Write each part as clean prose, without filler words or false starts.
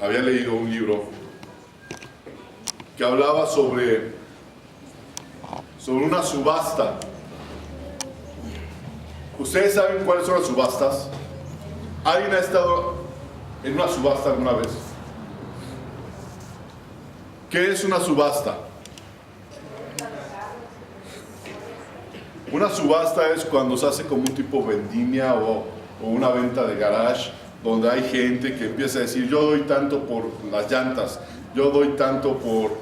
había leído un libro que hablaba sobre una subasta. ¿Ustedes saben cuáles son las subastas? ¿Alguien ha estado en una subasta alguna vez? ¿Qué es una subasta? Una subasta es cuando se hace como un tipo vendimia o una venta de garage, donde hay gente que empieza a decir: yo doy tanto por las llantas, yo doy tanto por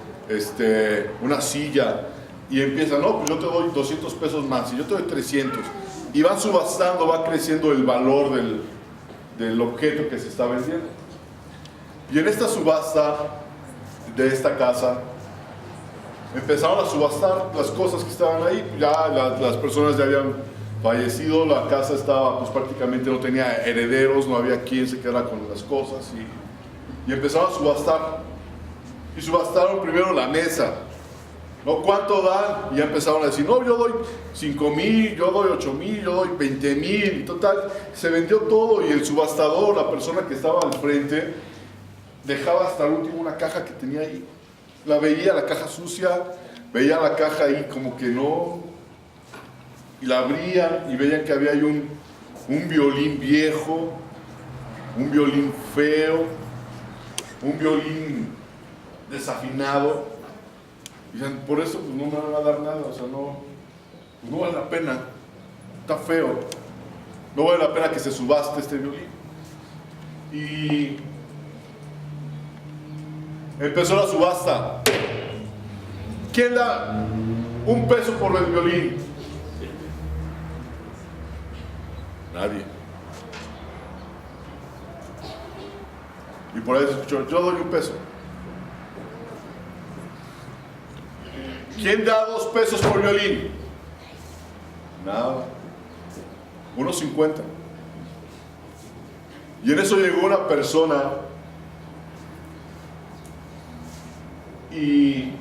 una silla, y empiezan: no, pues yo te doy 200 pesos más, y yo te doy 300, y van subastando, va creciendo el valor del objeto que se está vendiendo. Y en esta subasta de esta casa empezaron a subastar las cosas que estaban ahí. Ya las personas ya habían fallecido, la casa estaba, pues prácticamente no tenía herederos, no había quien se quedara con las cosas, y empezaron a subastar. Y subastaron primero la mesa, ¿no? ¿Cuánto dan? Y ya empezaron a decir: no, yo doy 5,000, yo doy 8,000, yo doy 20,000. Total, se vendió todo, y el subastador, la persona que estaba al frente, dejaba hasta el último una caja que tenía ahí. La veía, la caja sucia, veía la caja ahí como que no, y la abría y veían que había ahí un violín viejo, un violín feo, un violín desafinado. Y dicen: por eso pues no me van a dar nada, o sea, no vale la pena, está feo, no vale la pena que se subaste este violín. Y empezó la subasta. ¿Quién da $1 por el violín? Nadie. Y por ahí se escuchó: yo doy $1. ¿Quién da $2 por violín? Nada. 1.50. Y en eso llegó una persona y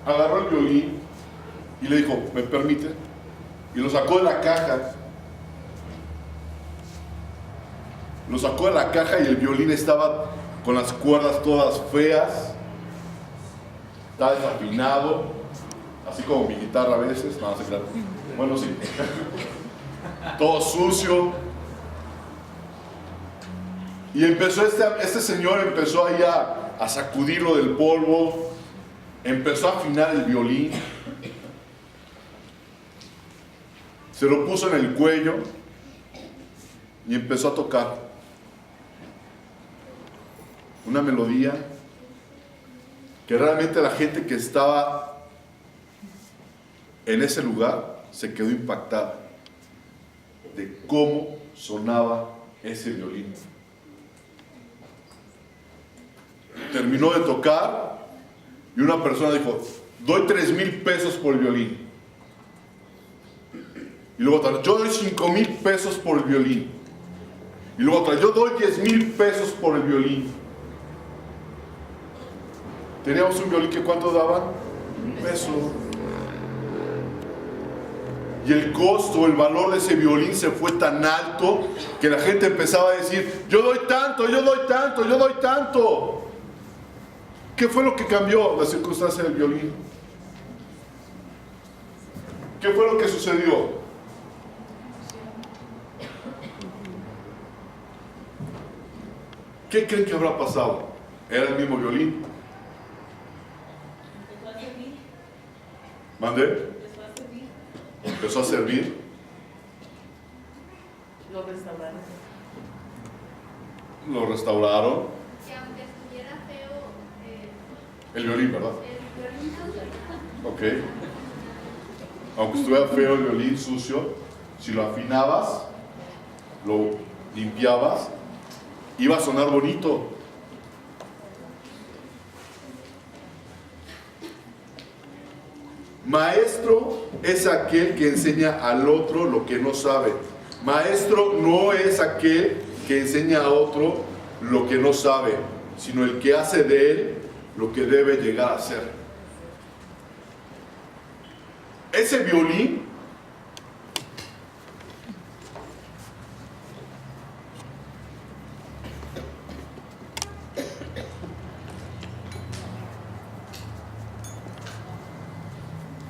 agarró el violín y le dijo: ¿me permite? Y lo sacó de la caja. Lo sacó de la caja y el violín estaba con las cuerdas todas feas, estaba desafinado, así como mi guitarra a veces. No, sí, claro. Bueno, sí. Todo sucio. Y empezó este señor empezó ahí a sacudirlo del polvo, empezó a afinar el violín, se lo puso en el cuello y empezó a tocar una melodía que realmente la gente que estaba en ese lugar se quedó impactada de cómo sonaba ese violín. Terminó de tocar y una persona dijo: doy 3,000 pesos por el violín. Y luego otra: yo doy 5,000 pesos por el violín. Y luego otra: yo doy 10,000 pesos por el violín. Teníamos un violín que ¿cuánto daban? $1. Y el costo, el valor de ese violín se fue tan alto que la gente empezaba a decir: yo doy tanto, yo doy tanto, yo doy tanto. ¿Qué fue lo que cambió la circunstancia del violín? ¿Qué fue lo que sucedió? ¿Qué creen que habrá pasado? ¿Era el mismo violín? Empezó a servir. ¿Mandé? Empezó a servir. Empezó a servir. Lo restauraron. Lo restauraron. Que aunque estuviera feo, El violín, ¿verdad? el violín no. Ok. Aunque estuviera feo el violín, sucio, si lo afinabas, lo limpiabas, iba a sonar bonito. Maestro es aquel que enseña al otro lo que no sabe. Maestro no es aquel que enseña a otro lo que no sabe, sino el que hace de él lo que debe llegar a ser. Ese violín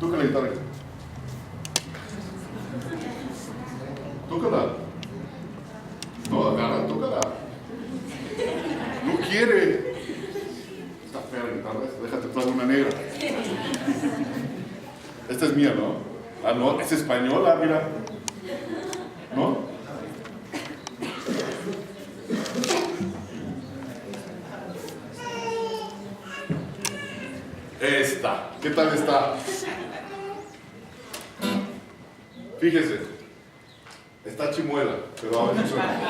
Toca la guitarra. Tócala. No, agarra, tócala. No quiere. Está fea la guitarra, déjate traer una negra. Esta es mía, ¿no? Ah, no, es española, mira. ¿No? Esta, ¿qué tal está? Fíjese, está chimuela, pero a ver si suena.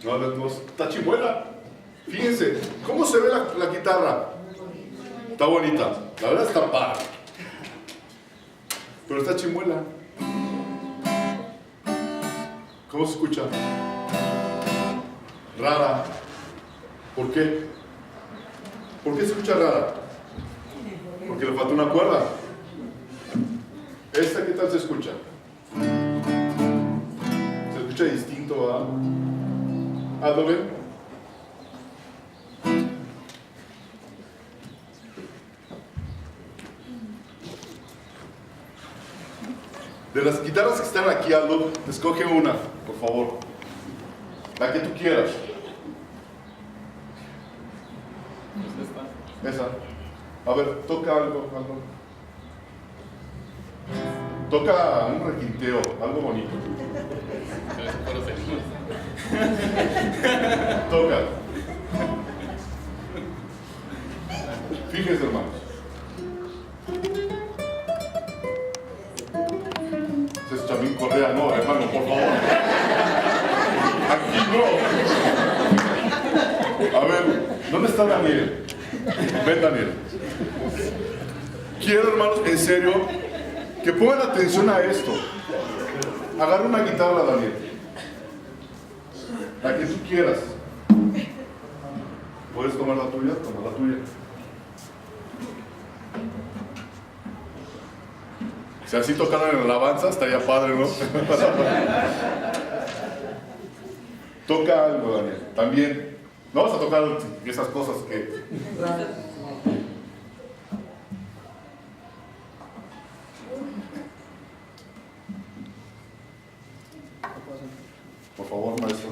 No, está chimuela. Fíjense, ¿cómo se ve la guitarra? Está bonita, la verdad está padre. Pero está chimuela. ¿Cómo se escucha? Rara. ¿Por qué? ¿Por qué se escucha rara? Porque le falta una cuerda. ¿Esta qué tal se escucha? Se escucha distinto, ¿verdad? ¿Hazlo bien? De las guitarras que están aquí, Aldo, escoge una, por favor. La que tú quieras. Esa. A ver, toca algo, Aldo. Toca un requinteo, algo bonito. Toca. Fíjense, hermanos. Ese es Chamín Correa, no, hermano, por favor. Aquí no. A ver, ¿dónde está Daniel? Ven, Daniel. Quiero, hermanos, en serio, que pongan atención a esto. Agarra una guitarra, Daniel. La que tú quieras. ¿Puedes tomar la tuya? Toma la tuya. Si así tocaran en la alabanza, estaría padre, ¿no? Toca algo, Daniel. También. No vas a tocar esas cosas que... Por favor, maestro.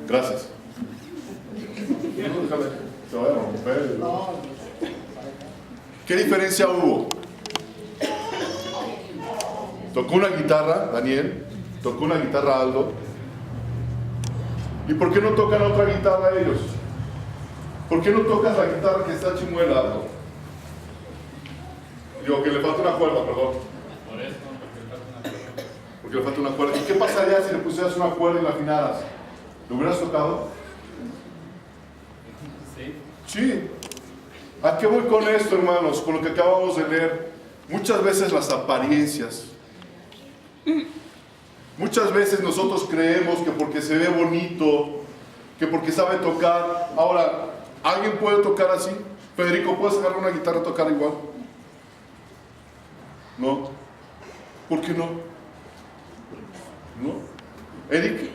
Gracias. Se va a romper. ¿Qué diferencia hubo? Tocó una guitarra, Daniel, tocó una guitarra Aldo. ¿Y por qué no tocan otra guitarra ellos? ¿Por qué no tocas la guitarra que está chimuela, Aldo? Digo, que le falta una cuerda, perdón. Por eso, Porque le falta una cuerda. ¿Y qué pasaría si le pusieras una cuerda y la afinaras? ¿Lo hubieras tocado? sí. Sí. ¿A qué voy con esto, hermanos? Con lo que acabamos de leer. Muchas veces las apariencias. Muchas veces nosotros creemos que porque se ve bonito, que porque sabe tocar. Ahora, ¿alguien puede tocar así? Federico, ¿puedes agarrar una guitarra y tocar igual? ¿No? ¿Por qué no? ¿No? ¿Eric?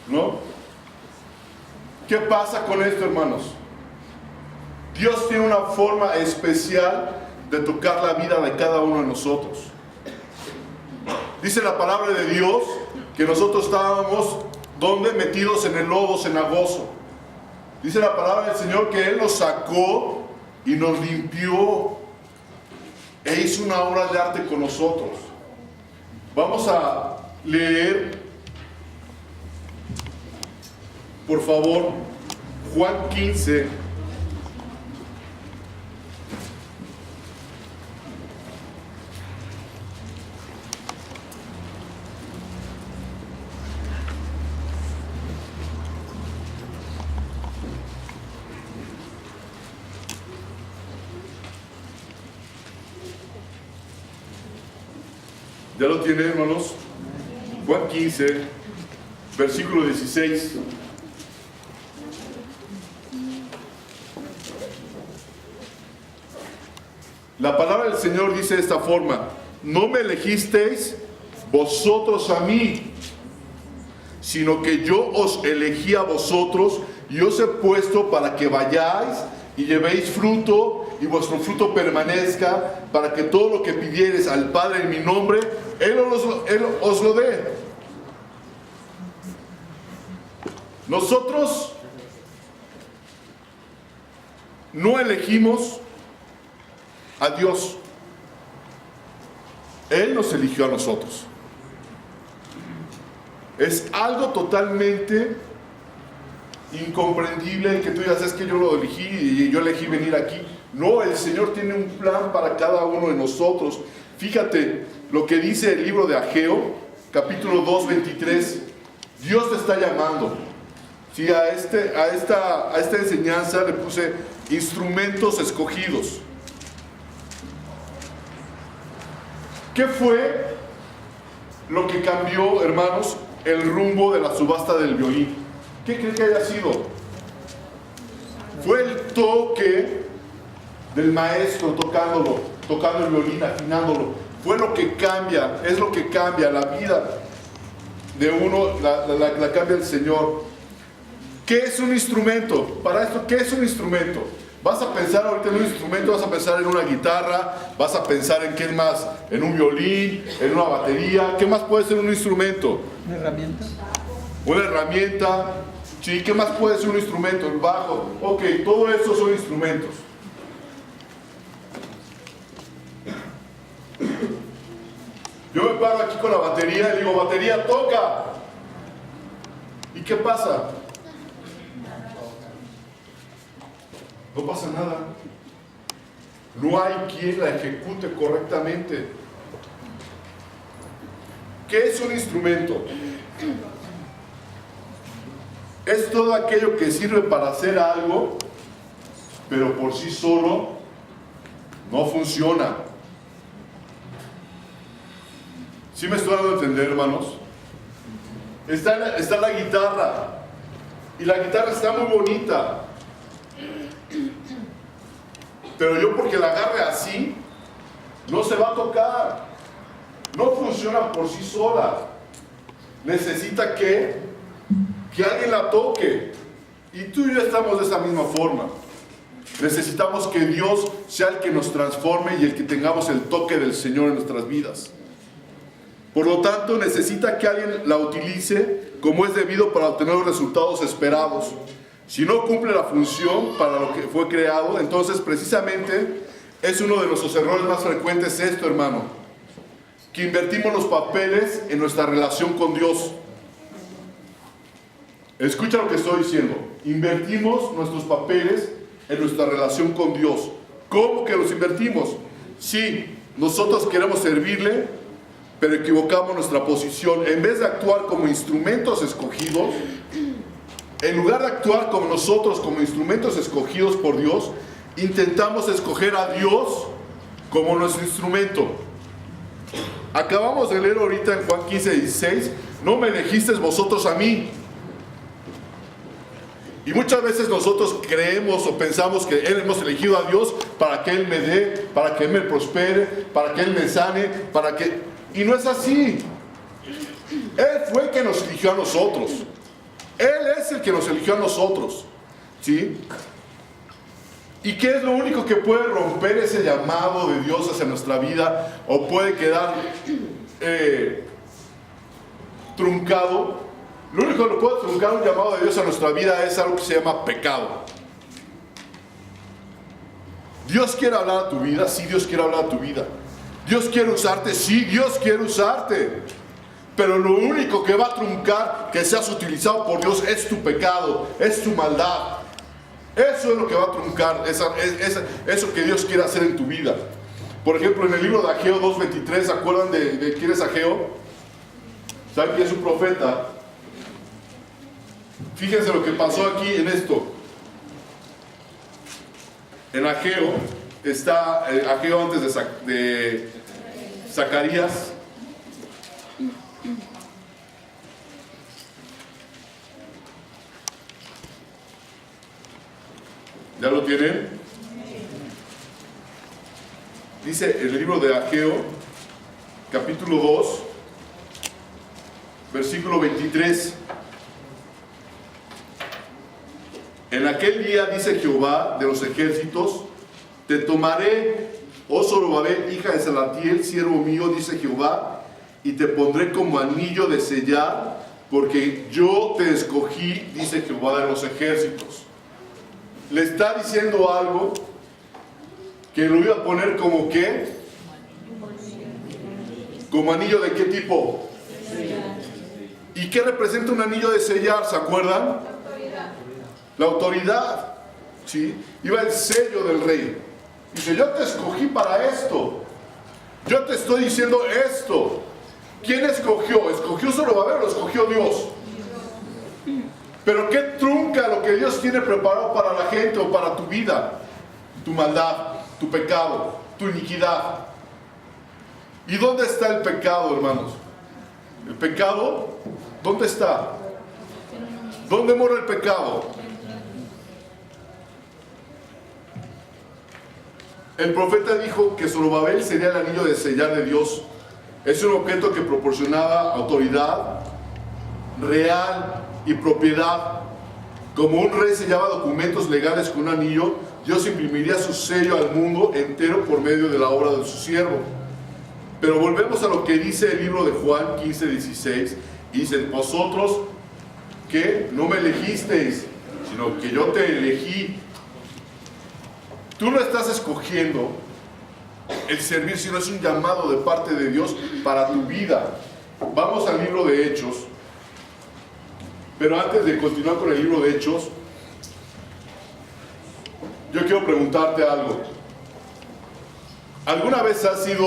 ¿No? ¿Qué pasa con esto, hermanos? Dios tiene una forma especial de tocar la vida de cada uno de nosotros. Dice la palabra de Dios que nosotros estábamos, ¿dónde? Metidos en el lodo cenagoso. Dice la palabra del Señor que Él nos sacó y nos limpió e hizo una obra de arte con nosotros. Vamos a leer, por favor, Juan 15. ¿Ya lo tiene, hermanos? Juan 15, versículo 16. La palabra del Señor dice de esta forma: no me elegisteis vosotros a mí, sino que yo os elegí a vosotros y os he puesto para que vayáis y llevéis fruto y vuestro fruto permanezca, para que todo lo que pidiereis al Padre en mi nombre, Él os lo dé. Nosotros no elegimos a Dios, Él nos eligió a nosotros. Es algo totalmente incomprendible que tú digas: es que yo lo elegí y yo elegí venir aquí. No, el Señor tiene un plan para cada uno de nosotros. Fíjate lo que dice el libro de Ageo, capítulo 2, 23. Dios te está llamando. Sí, a esta enseñanza le puse instrumentos escogidos. ¿Qué fue lo que cambió, hermanos, el rumbo de la subasta del violín? ¿Qué creen que haya sido? Fue el toque del maestro tocando el violín, afinándolo. Fue lo que cambia, es lo que cambia la vida de uno, la cambia el Señor. ¿Qué es un instrumento? Para esto, ¿qué es un instrumento? Vas a pensar ahorita en un instrumento, vas a pensar en una guitarra, vas a pensar en qué más, en un violín, en una batería. ¿Qué más puede ser un instrumento? ¿Una herramienta? Una herramienta. Sí, ¿qué más puede ser un instrumento? El bajo. Ok, todo eso son instrumentos. Yo me paro aquí con la batería y digo: batería, toca. ¿Y qué pasa? No pasa nada. No hay quien la ejecute correctamente. ¿Qué es un instrumento? Es todo aquello que sirve para hacer algo, pero por sí solo no funciona. ¿Sí me estoy dando a entender, hermanos? Está la guitarra, y la guitarra está muy bonita, pero yo porque la agarre así, no se va a tocar. No funciona por sí sola. Necesita que alguien la toque. Y tú y yo estamos de esa misma forma. Necesitamos que Dios sea el que nos transforme y el que tengamos el toque del Señor en nuestras vidas. Por lo tanto, necesita que alguien la utilice como es debido para obtener los resultados esperados. Si no cumple la función para lo que fue creado, entonces precisamente es uno de nuestros errores más frecuentes esto, hermano, que invertimos los papeles en nuestra relación con Dios. Escucha lo que estoy diciendo. Invertimos nuestros papeles en nuestra relación con Dios. ¿Cómo que los invertimos? Sí, nosotros queremos servirle, pero equivocamos nuestra posición. En vez de actuar como instrumentos escogidos, en lugar de actuar como nosotros, como instrumentos escogidos por Dios, intentamos escoger a Dios como nuestro instrumento. Acabamos de leer ahorita en Juan 15:16, no me elegisteis vosotros a mí. Y muchas veces nosotros creemos o pensamos que hemos elegido a Dios para que Él me dé, para que Él me prospere, para que Él me sane, Y no es así. Él fue el que nos eligió a nosotros. Él es el que nos eligió a nosotros. ¿Sí? ¿Y qué es lo único que puede romper ese llamado de Dios hacia nuestra vida? O puede quedar truncado. Lo único que puede truncar un llamado de Dios a nuestra vida es algo que se llama pecado. Dios quiere hablar a tu vida. Sí, Dios quiere hablar a tu vida. Dios quiere usarte. Sí, Dios quiere usarte. Pero lo único que va a truncar que seas utilizado por Dios es tu pecado, es tu maldad. Eso es lo que va a truncar, eso que Dios quiere hacer en tu vida. Por ejemplo, en el libro de Ageo 2:23, ¿se acuerdan de quién es Ageo? ¿Saben quién es un profeta? Fíjense lo que pasó aquí en esto. En Ageo, está Ageo antes de Zacarías. ¿Ya lo tienen? dice en el libro de Ageo, capítulo 2, versículo 23. En aquel día, dice Jehová de los ejércitos, te tomaré, oh Zorobabel, hija de Salatiel, siervo mío, dice Jehová, y te pondré como anillo de sellar, porque yo te escogí, dice Jehová de los ejércitos. Le está diciendo algo que lo iba a poner como ¿qué? Como anillo de qué tipo. ¿Y qué representa un anillo de sellar? ¿Se acuerdan? La autoridad. ¿Sí? Iba el sello del rey. Dice, yo te escogí para esto. Yo te estoy diciendo esto. ¿Quién escogió? ¿Escogió Zorobabel o escogió Dios? Pero ¿qué trunca lo que Dios tiene preparado para la gente o para tu vida? Tu maldad, tu pecado, tu iniquidad. ¿Y dónde está el pecado, hermanos? ¿El pecado? ¿Dónde está? ¿Dónde mora el pecado? El profeta dijo que Zorobabel sería el anillo de sellar de Dios. Es un objeto que proporcionaba autoridad real y propiedad. Como un rey sellaba documentos legales con un anillo, Dios imprimiría su sello al mundo entero por medio de la obra de su siervo. Pero volvemos a lo que dice el libro de Juan 15:16, y dice, vosotros que no me elegisteis, sino que yo te elegí. Tú no estás escogiendo el servir, sino es un llamado de parte de Dios para tu vida. Vamos al libro de Hechos. Pero antes de continuar con el libro de Hechos, yo quiero preguntarte algo. ¿Alguna vez has sido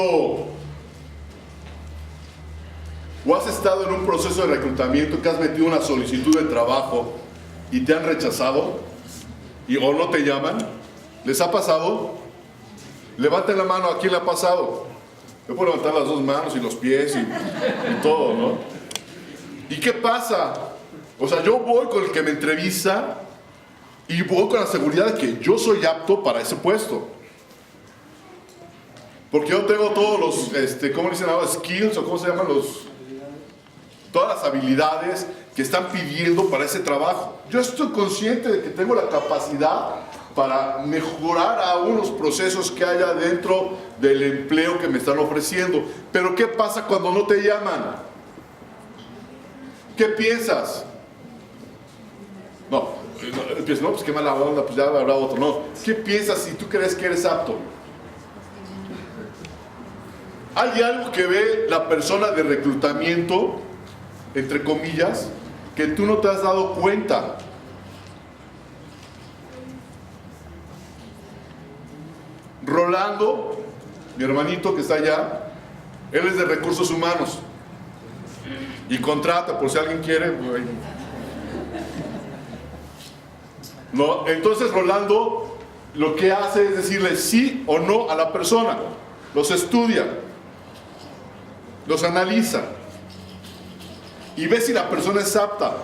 o has estado en un proceso de reclutamiento que has metido una solicitud de trabajo y te han rechazado o no te llaman? ¿Les ha pasado? Levanten la mano, ¿a quién le ha pasado? Yo puedo levantar las dos manos y los pies y todo, ¿no? ¿Y qué pasa? O sea, yo voy con el que me entrevista y voy con la seguridad de que yo soy apto para ese puesto. Porque yo tengo todos los, ¿cómo dicen ahora? Skills, o ¿cómo se llaman los? Todas las habilidades que están pidiendo para ese trabajo. Yo estoy consciente de que tengo la capacidad para mejorar aún los procesos que haya dentro del empleo que me están ofreciendo. Pero ¿qué pasa cuando no te llaman? ¿Qué piensas? No, pues no, pues qué mala onda, pues ya habrá otro. No, ¿qué piensas si tú crees que eres apto? Hay algo que ve la persona de reclutamiento, entre comillas, que tú no te has dado cuenta. Rolando, mi hermanito que está allá, él es de recursos humanos y contrata por si alguien quiere. No, entonces Rolando lo que hace es decirle sí o no a la persona. Los estudia, los analiza y ve si la persona es apta.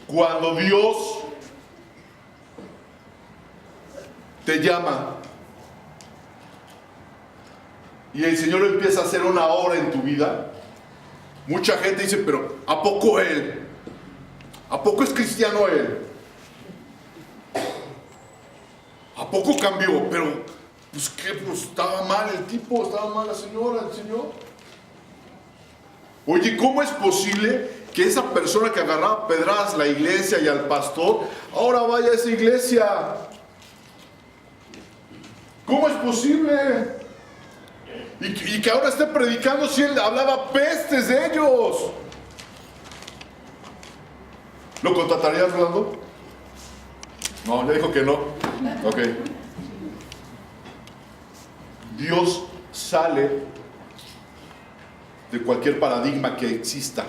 Cuando Dios te llama y el Señor empieza a hacer una obra en tu vida, mucha gente dice, pero ¿a poco él? ¿A poco es cristiano él? ¿A poco cambió? Pero, pues qué, pues estaba mal el tipo, estaba mal la señora, el señor. Oye, ¿cómo es posible que esa persona que agarraba pedradas a la iglesia y al pastor, ahora vaya a esa iglesia? ¿Cómo es posible? Y que ahora esté predicando si él hablaba pestes de ellos. ¿Lo contratarías, Rolando? No, ya dijo que no. Ok. Dios sale de cualquier paradigma que exista.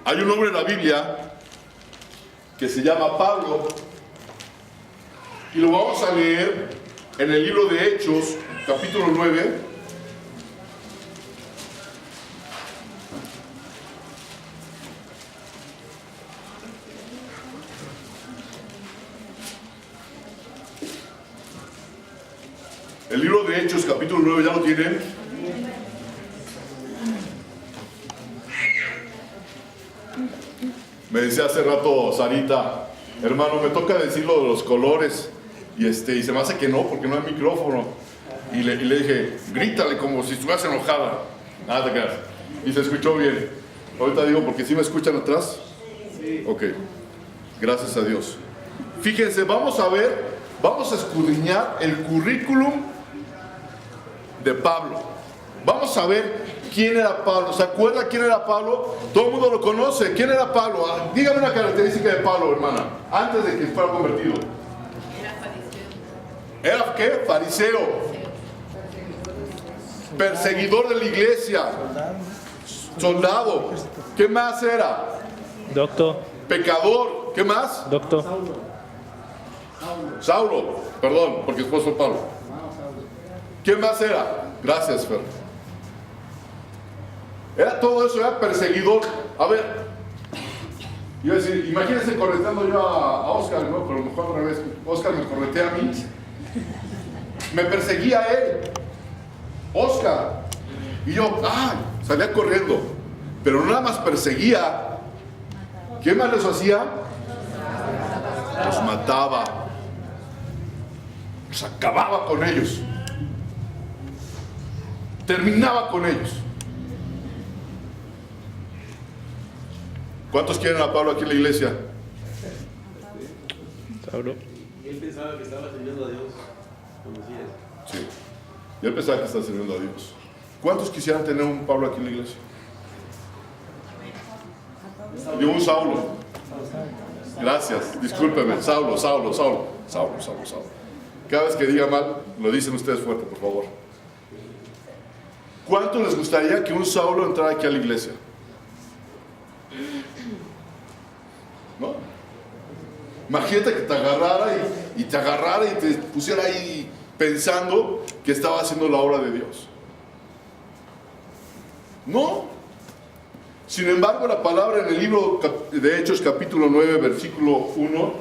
Hay un hombre en la Biblia que se llama Pablo y lo vamos a leer en el libro de Hechos, capítulo 9. El libro de Hechos, capítulo 9, ¿ya lo tienen? Me decía hace rato Sarita, hermano, me toca decir lo de los colores. Y se me hace que no, porque no hay micrófono. Y le dije, grítale como si estuvieras enojada. Nada te creas. Y se escuchó bien. Ahorita digo, porque si me escuchan atrás. Sí. Ok. Gracias a Dios. Fíjense, vamos a escudriñar el currículum de Pablo. Vamos a ver quién era Pablo. ¿Se acuerda quién era Pablo? Todo el mundo lo conoce. ¿Quién era Pablo? Dígame una característica de Pablo, hermana, antes de que fuera convertido. Era fariseo. ¿Era qué? Fariseo. Perseguidor de la iglesia. Soldado. ¿Qué más era? Doctor. Pecador. ¿Qué más? Doctor. Saulo. Perdón, porque después fue Pablo. ¿Quién más era? Gracias, Fer. Era todo eso, era perseguidor. A ver, iba a decir, imagínense correteando yo a Oscar, ¿no? Pero a lo mejor otra vez, Oscar me corretea a mí. Me perseguía a él. Oscar. Y yo, salía corriendo. Pero no nada más perseguía. ¿Qué más les hacía? Los mataba. Los acababa con ellos. Terminaba con ellos. ¿Cuántos quieren a Pablo aquí en la iglesia? Saulo. Y él pensaba que estaba sirviendo a Dios. Sí. Y él pensaba que estaba sirviendo a Dios. ¿Cuántos quisieran tener un Pablo aquí en la iglesia? Digo, un Saulo. Gracias, discúlpeme. Saulo. Cada vez que diga mal, lo dicen ustedes fuerte, por favor. ¿Cuánto les gustaría que un Saulo entrara aquí a la iglesia? ¿No? Imagínate que te agarrara y te pusiera ahí pensando que estaba haciendo la obra de Dios. No. Sin embargo, la palabra en el libro de Hechos, capítulo 9, versículo 1,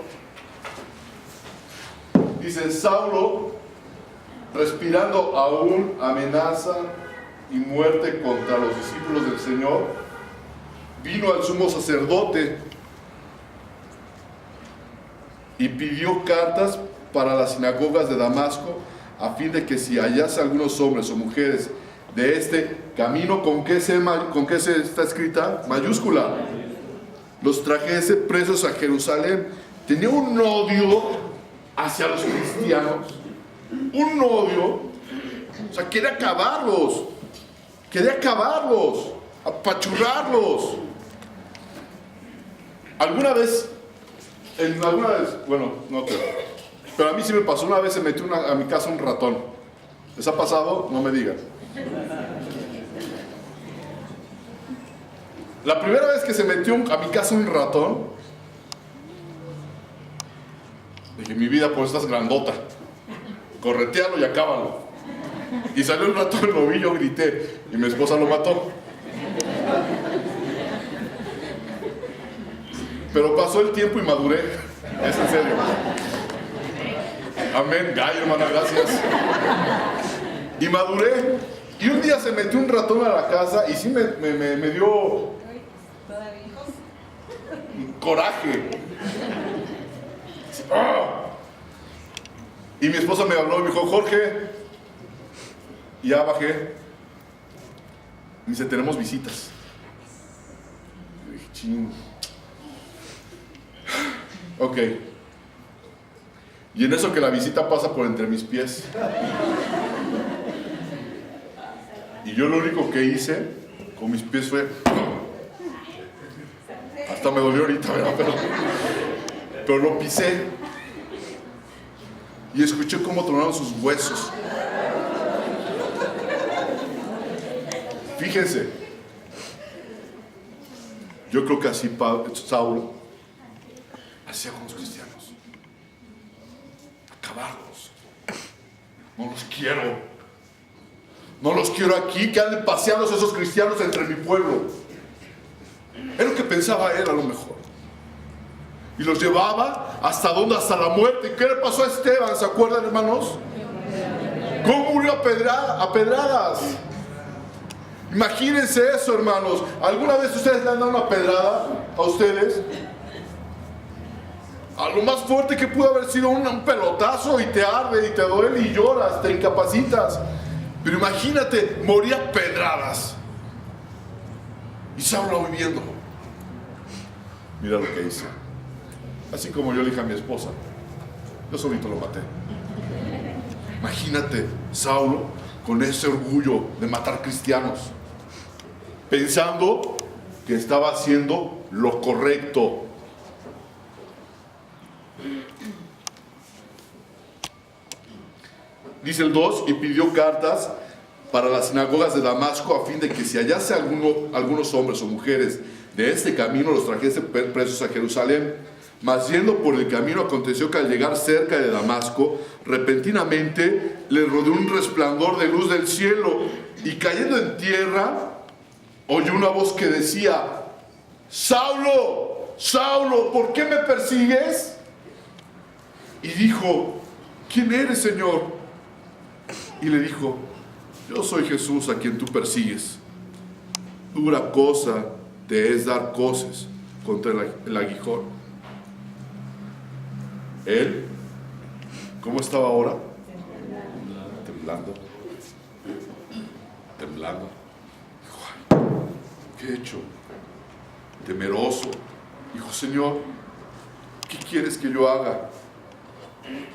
dice: Saulo, respirando aún amenaza y muerte contra los discípulos del Señor, vino al sumo sacerdote y pidió cartas para las sinagogas de Damasco, a fin de que si hallase algunos hombres o mujeres de este camino, ¿con qué se está escrita? Mayúscula. Los trajese presos a Jerusalén. Tenía un odio hacia los cristianos. Un odio. O sea, quería acabarlos. Apachurrarlos. Alguna vez, bueno, no creo, pero a mí sí me pasó. Una vez se metió a mi casa un ratón. ¿Les ha pasado? No me digan. La primera vez que se metió a mi casa un ratón, dije: mi vida, pues estás grandota, corretealo y acábalo. Y salió el ratón, lo vi, yo grité y mi esposa lo mató. Pero pasó el tiempo y maduré. Es en serio. Amén. Gallo, hermana, gracias. Y maduré. Y un día se metió un ratón a la casa y sí me dio coraje. Y mi esposa me habló y me dijo: Jorge, y ya bajé. Me dice: tenemos visitas. Y dije: ching. Ok. Y en eso que la visita pasa por entre mis pies. Y yo lo único que hice con mis pies fue... Hasta me dolió ahorita, ¿verdad? Pero lo pisé. Y escuché cómo tronaron sus huesos. Fíjense. Yo creo que así Saulo hacía con los cristianos. Acabarlos. No los quiero. No los quiero aquí, que anden paseándose esos cristianos entre mi pueblo. Es lo que pensaba él, a lo mejor. Y los llevaba hasta dónde, hasta la muerte. ¿Y qué le pasó a Esteban? ¿Se acuerdan, hermanos? ¿Cómo murió a pedradas? Imagínense eso, hermanos. ¿Alguna vez ustedes le han dado una pedrada a ustedes? A lo más fuerte que pudo haber sido un pelotazo y te arde y te duele y lloras, te incapacitas. Pero imagínate, moría a pedradas. Y Saulo viviendo. Mira lo que hice. Así como yo le dije a mi esposa, yo solito lo maté. Imagínate, Saulo con ese orgullo de matar cristianos, pensando que estaba haciendo lo correcto. Dice el 2, y pidió cartas para las sinagogas de Damasco a fin de que si hallase algunos hombres o mujeres de este camino los trajese presos a Jerusalén. Mas yendo por el camino aconteció que al llegar cerca de Damasco, repentinamente le rodeó un resplandor de luz del cielo, y cayendo en tierra oyó una voz que decía: Saulo, Saulo, ¿por qué me persigues? Y dijo: ¿quién eres, Señor? Y le dijo: yo soy Jesús a quien tú persigues. Dura cosa te es dar coces contra el aguijón. Él, ¿cómo estaba ahora? Temblando. Temblando. Dijo: ay, ¿qué he hecho? Temeroso. Dijo: Señor, ¿qué quieres que yo haga?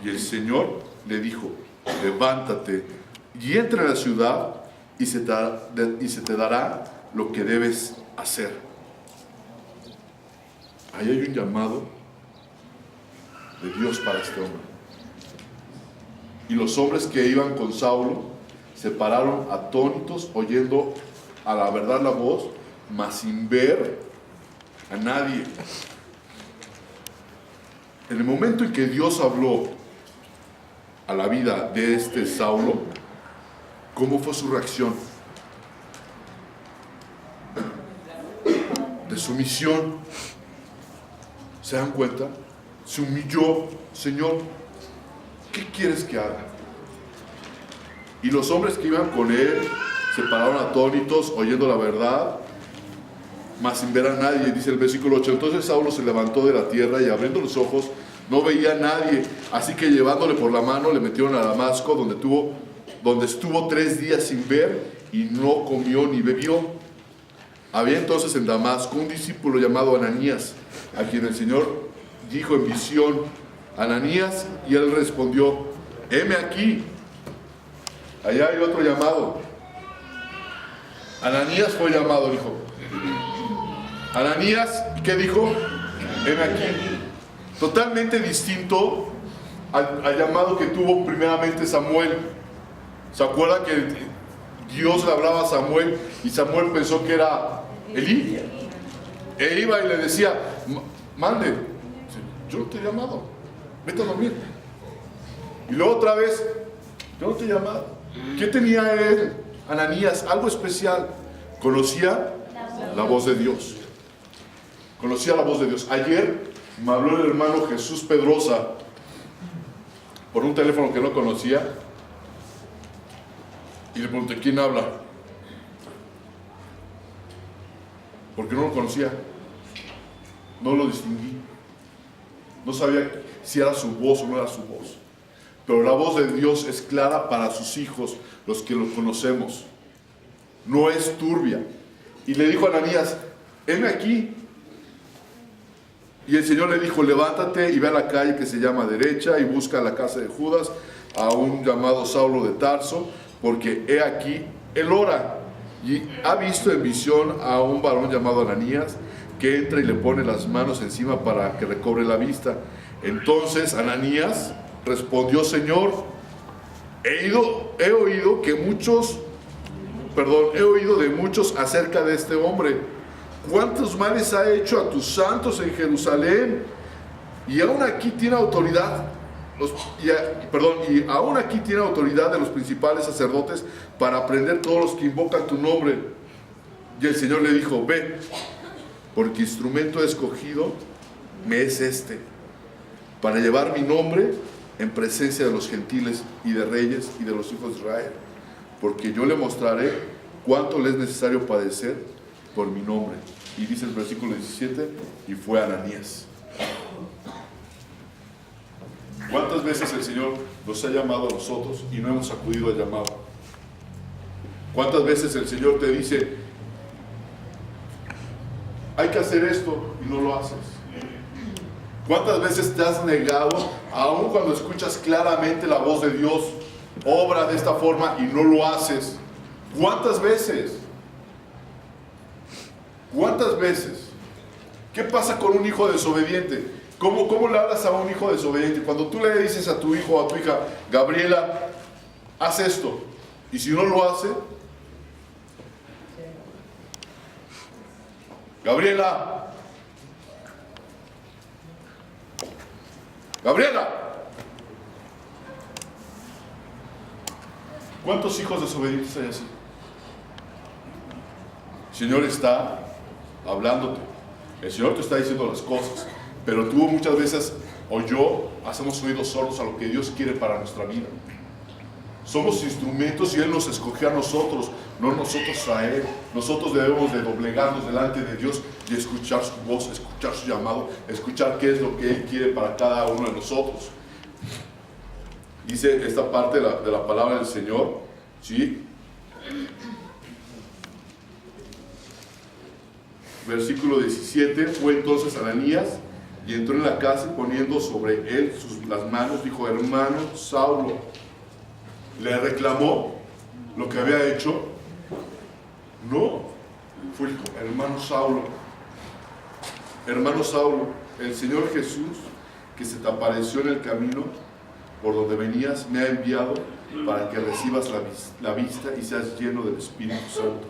Y el Señor le dijo: levántate y entra en la ciudad y se te dará lo que debes hacer. Ahí hay un llamado de Dios para este hombre. Y los hombres que iban con Saulo se pararon atónitos, oyendo a la verdad la voz, mas sin ver a nadie. En el momento en que Dios habló a la vida de este Saulo, ¿cómo fue su reacción? De sumisión. ¿Se dan cuenta? Se humilló. Señor, ¿qué quieres que haga? Y los hombres que iban con él se pararon atónitos, oyendo la verdad, mas sin ver a nadie. Dice el versículo 8: entonces Saulo se levantó de la tierra y abriendo los ojos no veía a nadie, así que llevándole por la mano le metieron a Damasco, donde estuvo 3 días sin ver y no comió ni bebió. Había entonces en Damasco un discípulo llamado Ananías, a quien el Señor dijo en visión: Ananías, y él respondió: heme aquí. Allá hay otro llamado. Ananías fue llamado, dijo. Ananías, ¿qué dijo? Heme aquí. Totalmente distinto al llamado que tuvo primeramente Samuel. ¿Se acuerdan que Dios le hablaba a Samuel y Samuel pensó que era Elí? E iba y le decía: mande, yo no te he llamado, vete a dormir. Y luego otra vez: yo no te he llamado. ¿Qué tenía él, Ananías? Algo especial. Conocía la voz de Dios. Conocía la voz de Dios. Ayer me habló el hermano Jesús Pedrosa por un teléfono que no conocía y le pregunté: ¿quién habla? Porque no lo conocía, no lo distinguí, no sabía si era su voz o no era su voz. Pero la voz de Dios es clara para sus hijos, los que lo conocemos. No es turbia. Y le dijo a Ananías: heme aquí. Y el Señor le dijo: levántate y ve a la calle que se llama Derecha y busca la casa de Judas a un llamado Saulo de Tarso, porque he aquí, él ora y ha visto en visión a un varón llamado Ananías, que entra y le pone las manos encima para que recobre la vista. Entonces Ananías respondió: Señor, he oído de muchos acerca de este hombre. ¿Cuántos males ha hecho a tus santos en Jerusalén? Y aún aquí tiene autoridad aún aquí tiene autoridad de los principales sacerdotes para prender todos los que invocan tu nombre. Y el Señor le dijo: ve, porque instrumento escogido me es este, para llevar mi nombre en presencia de los gentiles y de reyes y de los hijos de Israel, porque yo le mostraré cuánto le es necesario padecer por mi nombre. Y dice el versículo 17, y fue Ananías. ¿Cuántas veces el Señor nos ha llamado a nosotros y no hemos acudido al llamado? ¿Cuántas veces el Señor te dice, hay que hacer esto, y no lo haces? ¿Cuántas veces te has negado, aun cuando escuchas claramente la voz de Dios, obra de esta forma, y no lo haces? ¿Cuántas veces? ¿Cuántas veces? ¿Qué pasa con un hijo desobediente? ¿Cómo le hablas a un hijo desobediente? Cuando tú le dices a tu hijo o a tu hija, Gabriela, haz esto, y si no lo hace, Gabriela, ¿cuántos hijos desobedientes hay así? El Señor está hablándote, el Señor te está diciendo las cosas, pero tú muchas veces, o yo, hacemos oídos sordos a lo que Dios quiere para nuestra vida. Somos instrumentos y Él nos escogió a nosotros, no nosotros a Él. Nosotros debemos de doblegarnos delante de Dios y escuchar su voz, escuchar su llamado, escuchar qué es lo que Él quiere para cada uno de nosotros. Dice esta parte de la palabra del Señor, ¿sí? Versículo 17, fue entonces Ananías y entró en la casa y poniendo sobre él las manos, dijo, hermano Saulo. ¿Le reclamó lo que había hecho? No, fue dijo, hermano Saulo, el Señor Jesús, que se te apareció en el camino por donde venías, me ha enviado para que recibas la vista y seas lleno del Espíritu Santo.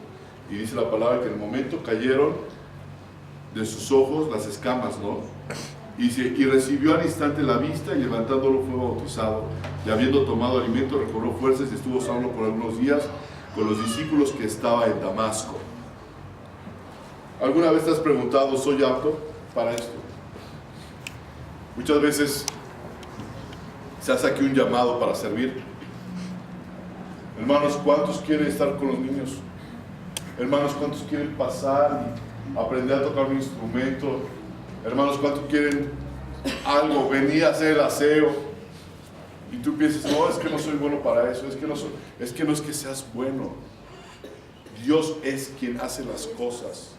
Y dice la palabra que en el momento cayeron de sus ojos las escamas, ¿no? Y dice, y recibió al instante la vista y levantándolo fue bautizado. Y habiendo tomado alimento recobró fuerzas y estuvo Saulo por algunos días con los discípulos que estaba en Damasco. ¿Alguna vez te has preguntado, soy apto para esto? Muchas veces se hace aquí un llamado para servir. Hermanos, ¿cuántos quieren estar con los niños? Hermanos, ¿cuántos quieren pasar y aprender a tocar un instrumento? Hermanos, ¿cuántos quieren algo? Venir a hacer el aseo. Y tú piensas, no, es que no soy bueno para eso. Es que no es que seas bueno. Dios es quien hace las cosas,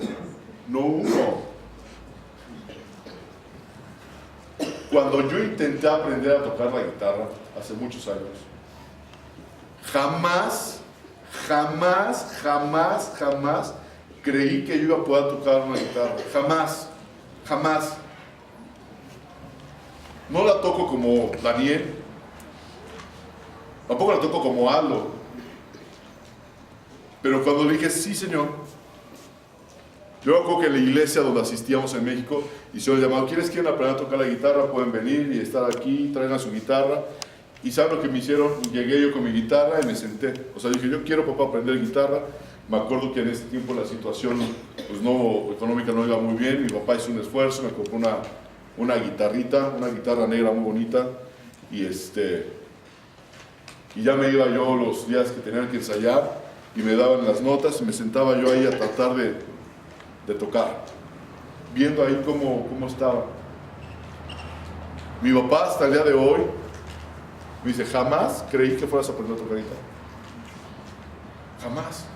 no uno. Cuando yo intenté aprender a tocar la guitarra hace muchos años, jamás creí que yo iba a poder tocar una guitarra. Jamás. No la toco como Daniel, tampoco la toco como Aldo. Pero cuando le dije, sí, Señor, yo creo que en la iglesia donde asistíamos en México, hicieron el llamado, ¿quieren aprender a tocar la guitarra? Pueden venir y estar aquí, traigan su guitarra. Y ¿saben lo que me hicieron? Llegué yo con mi guitarra y me senté. O sea, dije, yo quiero, papá, aprender guitarra. Me acuerdo que en ese tiempo la situación pues económica no iba muy bien. Mi papá hizo un esfuerzo, me compró una guitarrita, una guitarra negra muy bonita. Y ya me iba yo los días que tenían que ensayar y me daban las notas y me sentaba yo ahí a tratar de tocar, viendo ahí cómo estaba. Mi papá hasta el día de hoy me dice, jamás creí que fueras a aprender a tocar guitarra. Jamás.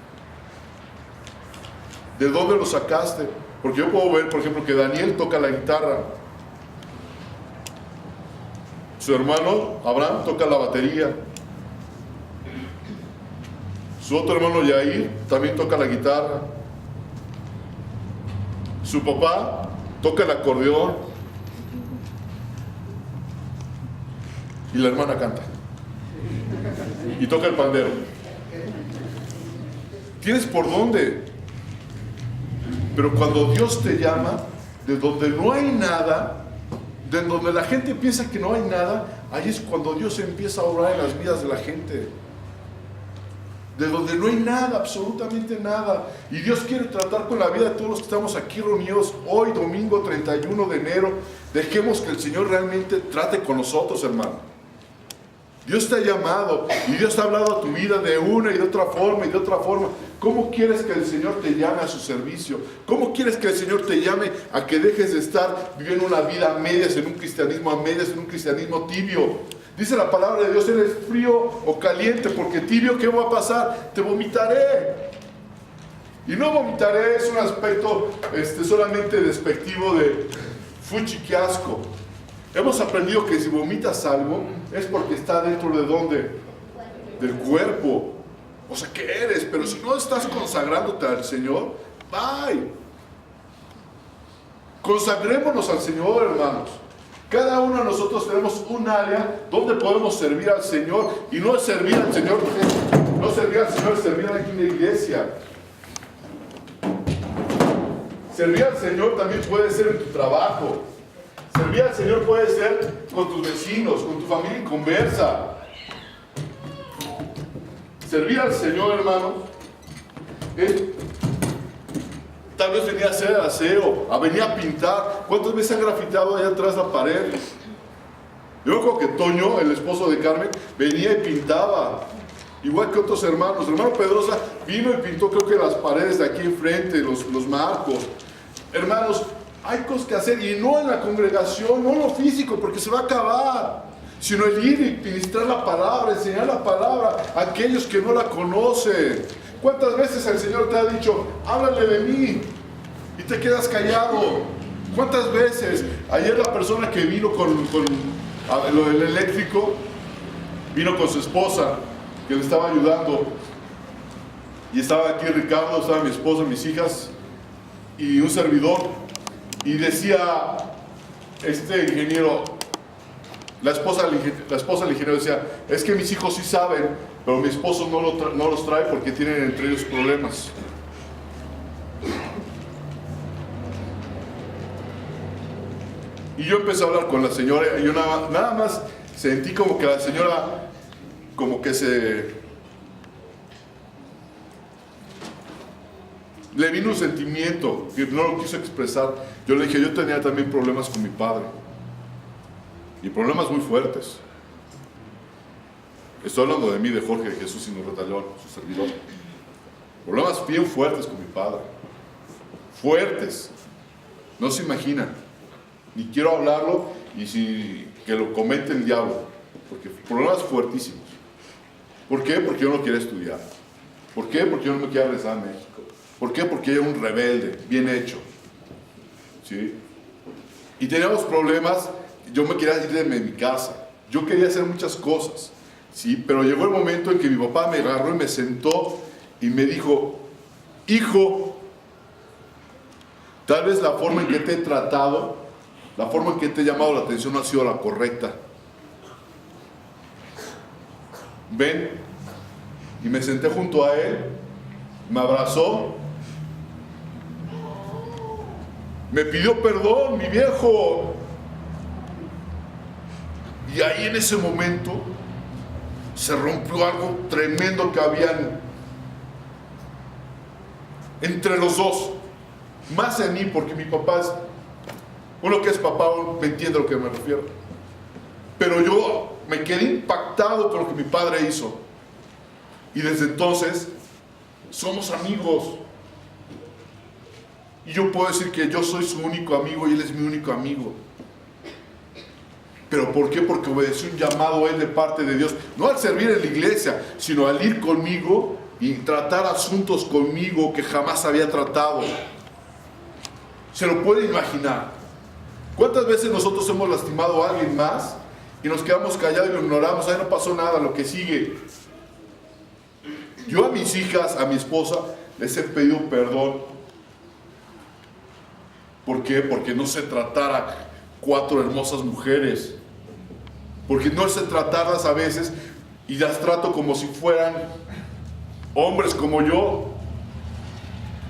¿De dónde lo sacaste? Porque yo puedo ver, por ejemplo, que Daniel toca la guitarra. Su hermano Abraham toca la batería. Su otro hermano Yair también toca la guitarra. Su papá toca el acordeón. Y la hermana canta. Y toca el pandero. ¿Tienes por dónde? Pero cuando Dios te llama, de donde no hay nada, de donde la gente piensa que no hay nada, ahí es cuando Dios empieza a obrar en las vidas de la gente. De donde no hay nada, absolutamente nada. Y Dios quiere tratar con la vida de todos los que estamos aquí reunidos hoy, domingo 31 de enero. Dejemos que el Señor realmente trate con nosotros, hermano. Dios te ha llamado y Dios te ha hablado a tu vida de una y de otra forma y de otra forma. ¿Cómo quieres que el Señor te llame a su servicio? ¿Cómo quieres que el Señor te llame a que dejes de estar viviendo una vida a medias en un cristianismo, tibio? Dice la palabra de Dios, ¿eres frío o caliente? Porque tibio, ¿qué va a pasar? Te vomitaré. Y no vomitaré es un aspecto solamente despectivo de fuchi, qué asco. Hemos aprendido que si vomitas algo es porque está dentro de ¿dónde? Del cuerpo. O sea, ¿qué eres? Pero si no estás consagrándote al Señor, bye. Consagrémonos al Señor, hermanos. Cada uno de nosotros tenemos un área donde podemos servir al Señor. Y no es servir al Señor, es servir aquí en la iglesia. Servir al Señor también puede ser en tu trabajo. Servir al Señor puede ser con tus vecinos, con tu familia en conversa. Servir al Señor, hermano, tal vez venía a hacer aseo, venía a pintar. ¿Cuántas veces han grafitado allá atrás la pared? Yo creo que Toño, el esposo de Carmen, venía y pintaba. Igual que otros hermanos. El hermano Pedrosa vino y pintó, creo que las paredes de aquí enfrente, los marcos. Hermanos, hay cosas que hacer, y no en la congregación, no en lo físico, porque se va a acabar, sino el ir y ministrar la palabra, enseñar la palabra a aquellos que no la conocen. ¿Cuántas veces el Señor te ha dicho, háblale de mí? Y te quedas callado. ¿Cuántas veces? Ayer la persona que vino con lo del eléctrico, vino con su esposa, que le estaba ayudando. Y estaba aquí Ricardo, estaba mi esposa, mis hijas, y un servidor. Y decía ingeniero, la esposa del ingeniero decía, es que mis hijos sí saben, pero mi esposo no los trae porque tienen entre ellos problemas. Y yo empecé a hablar con la señora, y yo nada más sentí como que la señora, como que le vino un sentimiento que no lo quiso expresar. Yo le dije, yo tenía también problemas con mi padre, y problemas muy fuertes. Estoy hablando de mí, de Jorge, de Jesús y Norretallón, su servidor. Problemas bien fuertes con mi padre, fuertes, no se imaginan, ni quiero hablarlo, y que lo comente el diablo, porque problemas fuertísimos. ¿Por qué? Porque yo no quería estudiar. ¿Por qué? Porque yo no me quería regresar a México. ¿Por qué? Porque era un rebelde, bien hecho. ¿Sí? Y teníamos problemas. Yo me quería ir de mi casa. Yo quería hacer muchas cosas. ¿Sí? Pero llegó el momento en que mi papá me agarró y me sentó y me dijo, hijo, tal vez la forma en que te he tratado, la forma en que te he llamado la atención no ha sido la correcta. Ven. Y me senté junto a él, me abrazó, me pidió perdón, mi viejo. Y ahí en ese momento se rompió algo tremendo que habían entre los dos, más en mí, porque mi papá es, uno que es papá me entiende a lo que me refiero, pero yo me quedé impactado con lo que mi padre hizo. Y desde entonces somos amigos. Y yo puedo decir que yo soy su único amigo y él es mi único amigo. ¿Pero por qué? Porque obedeció un llamado a él de parte de Dios. No al servir en la iglesia, sino al ir conmigo y tratar asuntos conmigo que jamás había tratado. ¿Se lo puede imaginar? ¿Cuántas veces nosotros hemos lastimado a alguien más y nos quedamos callados y lo ignoramos? Ahí no pasó nada, lo que sigue. Yo a mis hijas, a mi esposa, les he pedido perdón. ¿Por qué? Porque no sé tratar a 4 hermosas mujeres. Porque no sé tratarlas a veces y las trato como si fueran hombres como yo.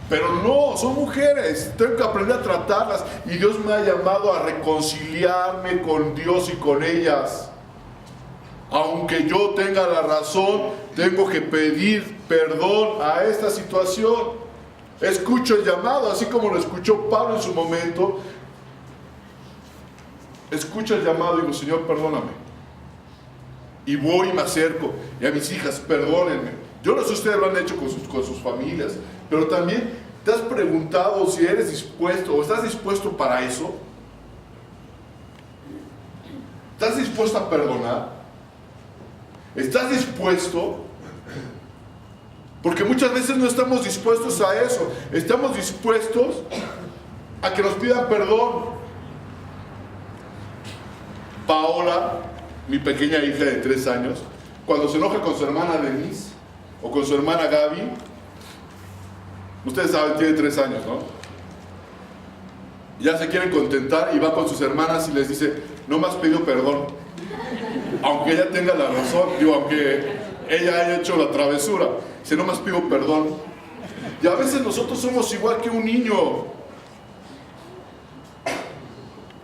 Pero no, son mujeres. Tengo que aprender a tratarlas. Y Dios me ha llamado a reconciliarme con Dios y con ellas. Aunque yo tenga la razón, tengo que pedir perdón a esta situación. Escucho el llamado, así como lo escuchó Pablo en su momento. Escucho el llamado y digo, Señor, perdóname. y voy y me acerco, y a mis hijas, perdónenme. Yo no sé si ustedes lo han hecho con sus familias, pero también te has preguntado si eres dispuesto o estás dispuesto para eso. ¿Estás dispuesto a perdonar? ¿Estás dispuesto? Porque muchas veces no estamos dispuestos a eso. Estamos dispuestos a que nos pidan perdón. Paola, mi pequeña hija de 3 años, cuando se enoja con su hermana Denise o con su hermana Gaby, ustedes saben, tiene 3 años, ¿no? Ya se quieren contentar y va con sus hermanas y les dice, no me has pedido perdón. Aunque ella tenga la razón, aunque ella haya hecho la travesura, dice, no me has pedido perdón. Y a veces nosotros somos igual que un niño.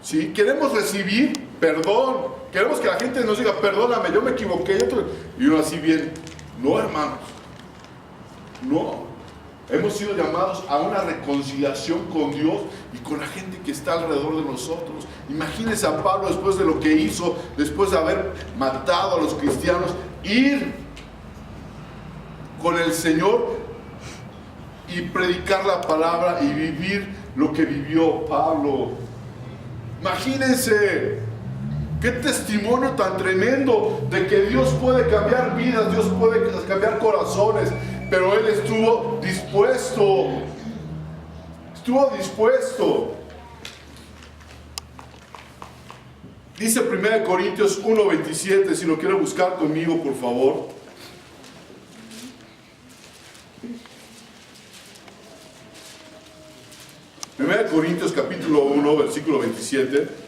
¿Sí? Queremos recibir perdón. Queremos que la gente nos diga, perdóname, yo me equivoqué. Y uno así bien, no, hermanos. No. Hemos sido llamados a una reconciliación con Dios y con la gente que está alrededor de nosotros. Imagínense a Pablo después de lo que hizo, después de haber matado a los cristianos, ir con el Señor y predicar la palabra y vivir lo que vivió Pablo. Imagínense qué testimonio tan tremendo de que Dios puede cambiar vidas, Dios puede cambiar corazones. Pero él estuvo dispuesto. Estuvo dispuesto. Dice 1 Corintios 1:27, si lo quiere buscar conmigo, por favor. Primera Corintios capítulo 1, versículo 27.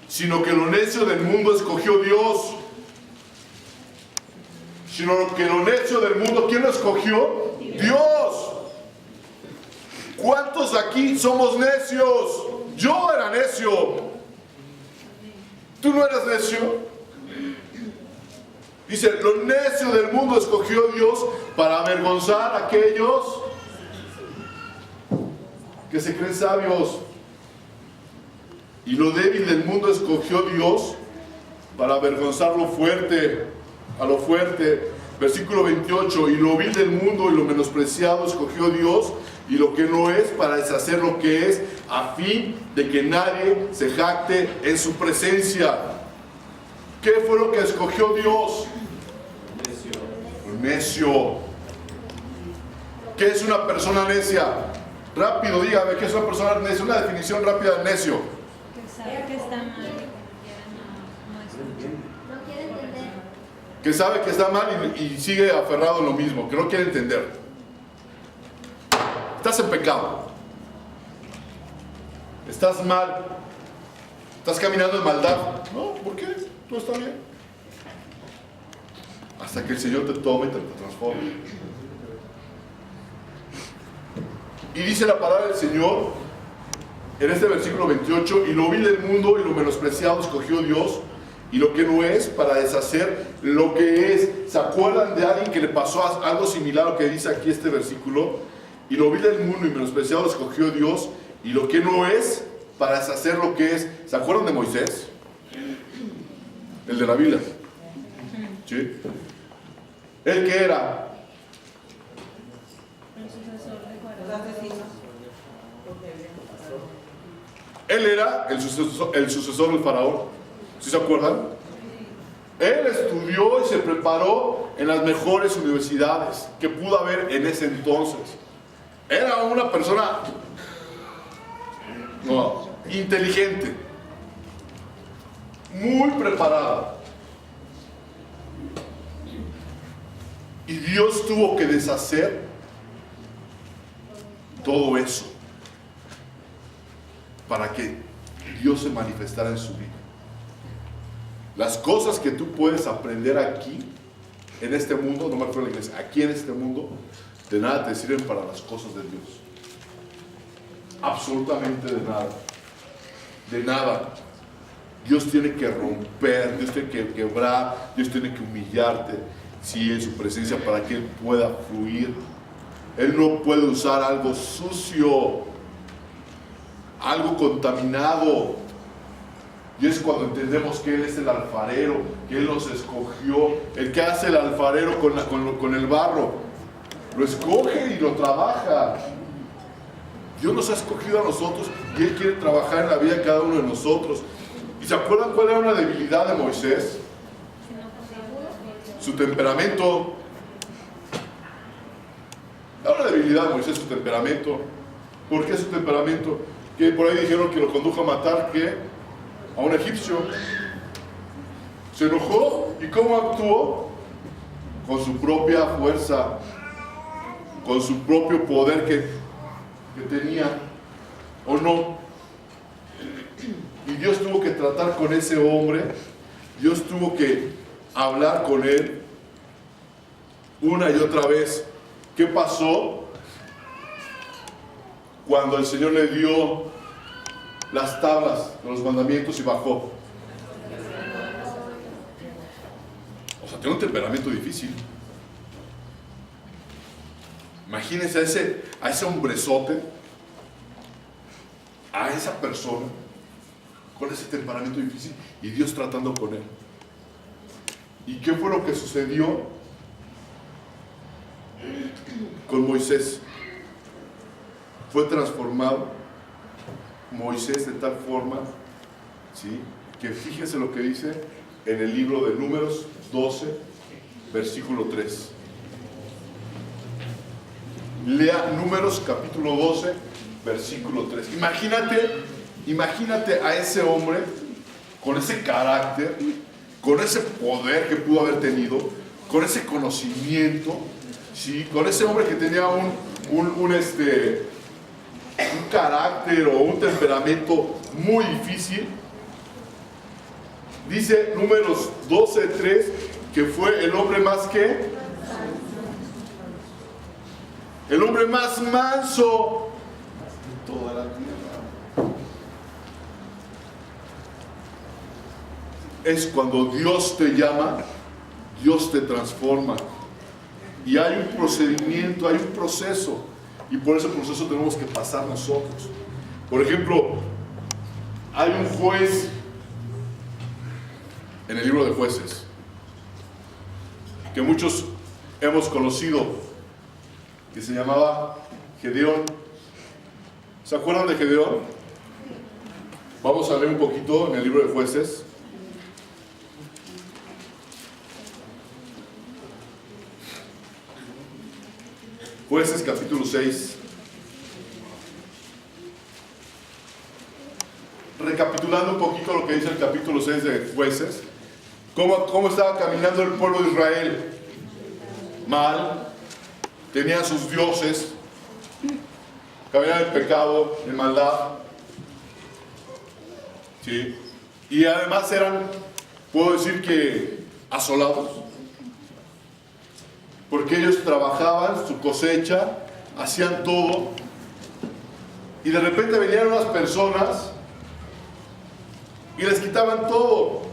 Sino que lo necio del mundo escogió Dios. Sino que lo necio del mundo, ¿quién lo escogió? Dios. ¿Cuántos aquí somos necios? Yo era necio. ¿Tú no eras necio? Dice, lo necio del mundo escogió Dios para avergonzar a aquellos que se creen sabios. Y lo débil del mundo escogió Dios para avergonzar lo fuerte, a lo fuerte. Versículo 28, y lo vil del mundo y lo menospreciado escogió Dios, y lo que no es para deshacer lo que es, a fin de que nadie se jacte en su presencia. ¿Qué fue lo que escogió Dios? Necio. ¿Qué es una persona necia? Rápido, dígame, ¿qué es una persona necia? Una definición rápida de necio. Que está mal. No quiere entender. Que sabe que está mal y sigue aferrado en lo mismo, que no quiere entender. Estás en pecado. Estás mal. Estás caminando en maldad. No, ¿por qué? Todo está bien. Hasta que el Señor te tome y te transforme. Y dice la palabra del Señor en este versículo 28, y lo vil del mundo y lo menospreciado escogió Dios, y lo que no es para deshacer lo que es. ¿Se acuerdan de alguien que le pasó algo similar a lo que dice aquí este versículo? Y lo vil del mundo y menospreciado escogió Dios, y lo que no es para deshacer lo que es. ¿Se acuerdan de Moisés? El de la Biblia. ¿Sí? ¿Él qué era? Él era el sucesor del faraón. ¿Sí se acuerdan? Él estudió y se preparó en las mejores universidades que pudo haber en ese entonces. Era una persona inteligente, muy preparada. Y Dios tuvo que deshacer todo eso para que Dios se manifestara en su vida. Las cosas que tú puedes aprender aquí, en este mundo, no me refiero a la iglesia, aquí en este mundo, de nada te sirven para las cosas de Dios. Absolutamente de nada. De nada. Dios tiene que romper, Dios tiene que quebrar, Dios tiene que humillarte, sí, en su presencia para que Él pueda fluir. Él no puede usar algo sucio. algo contaminado. Y es cuando entendemos que Él es el alfarero, que Él nos escogió, el que hace el alfarero con el barro. Lo escoge y lo trabaja. Dios nos ha escogido a nosotros y Él quiere trabajar en la vida de cada uno de nosotros. ¿Y se acuerdan cuál era una debilidad de Moisés? Su temperamento. Era una debilidad de Moisés, su temperamento. ¿Por qué su temperamento? Que por ahí dijeron que lo condujo a matar, ¿qué? A un egipcio. Se enojó. ¿Y cómo actuó? Con su propia fuerza, con su propio poder que tenía, ¿o no? Y Dios tuvo que tratar con ese hombre. Dios tuvo que hablar con él una y otra vez. ¿Qué pasó cuando el Señor le dio las tablas de los mandamientos y bajó? O sea, tiene un temperamento difícil. Imagínense a ese hombrezote, a esa persona con ese temperamento difícil y Dios tratando con él. ¿Y qué fue lo que sucedió con Moisés? Fue transformado Moisés de tal forma, ¿sí?, que fíjense lo que dice en el libro de Números 12, versículo 3. Lea Números capítulo 12, versículo 3. Imagínate a ese hombre con ese carácter, con ese poder que pudo haber tenido, con ese conocimiento, ¿sí?, con ese hombre que tenía un carácter o un temperamento muy difícil. Dice Números 12, 3 que fue el hombre más que el hombre más manso de toda la tierra. Es cuando Dios te llama, Dios te transforma. Y hay un procedimiento, hay un proceso. Y por ese proceso tenemos que pasar nosotros. Por ejemplo, hay un juez en el libro de Jueces que muchos hemos conocido, que se llamaba Gedeón. ¿Se acuerdan de Gedeón? Vamos a leer un poquito en el libro de Jueces. Jueces capítulo 6. Recapitulando un poquito lo que dice el capítulo 6 de Jueces. ¿Cómo estaba caminando el pueblo de Israel? Mal. Tenían sus dioses, caminaban en pecado, en maldad, ¿sí? Y además eran, puedo decir que asolados, porque ellos trabajaban su cosecha, hacían todo, y de repente venían unas personas y les quitaban todo.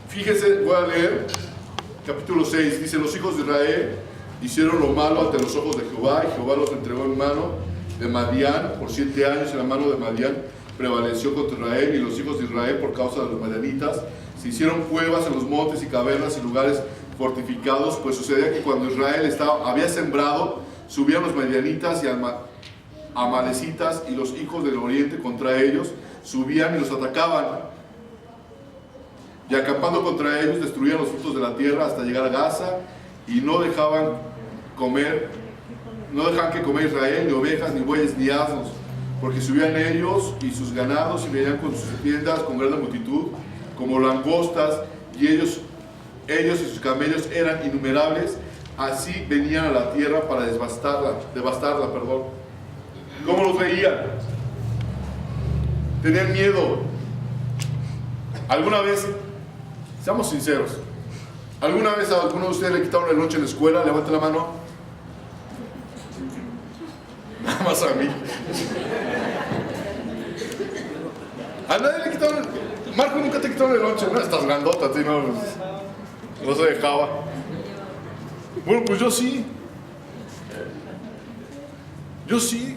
Fíjense, voy a leer capítulo 6, dice: los hijos de Israel hicieron lo malo ante los ojos de Jehová, y Jehová los entregó en mano de Madián por 7 años, y la mano de Madián prevaleció contra Israel, y los hijos de Israel, por causa de los madianitas, se hicieron cuevas en los montes y cavernas y lugares fortificados, pues sucedía que cuando Israel había sembrado, subían los madianitas y amalecitas, y los hijos del oriente contra ellos subían y los atacaban. Y acampando contra ellos, destruían los frutos de la tierra hasta llegar a Gaza, y no dejaban que comer Israel, ni ovejas, ni bueyes, ni asnos, porque subían ellos y sus ganados, y venían con sus tiendas con gran multitud, como langostas, y ellos y sus camellos eran innumerables. Así venían a la tierra para devastarla. ¿Cómo los veían? Tenían miedo. ¿Alguna vez, seamos sinceros, alguna vez a alguno de ustedes le quitaron el lonche en la escuela? Levante la mano. Nada más a mí. A nadie le quitaron el... Marco, nunca te quitaron el lonche. No, estás grandota, a ti no se dejaba. Bueno, pues yo sí. Yo sí.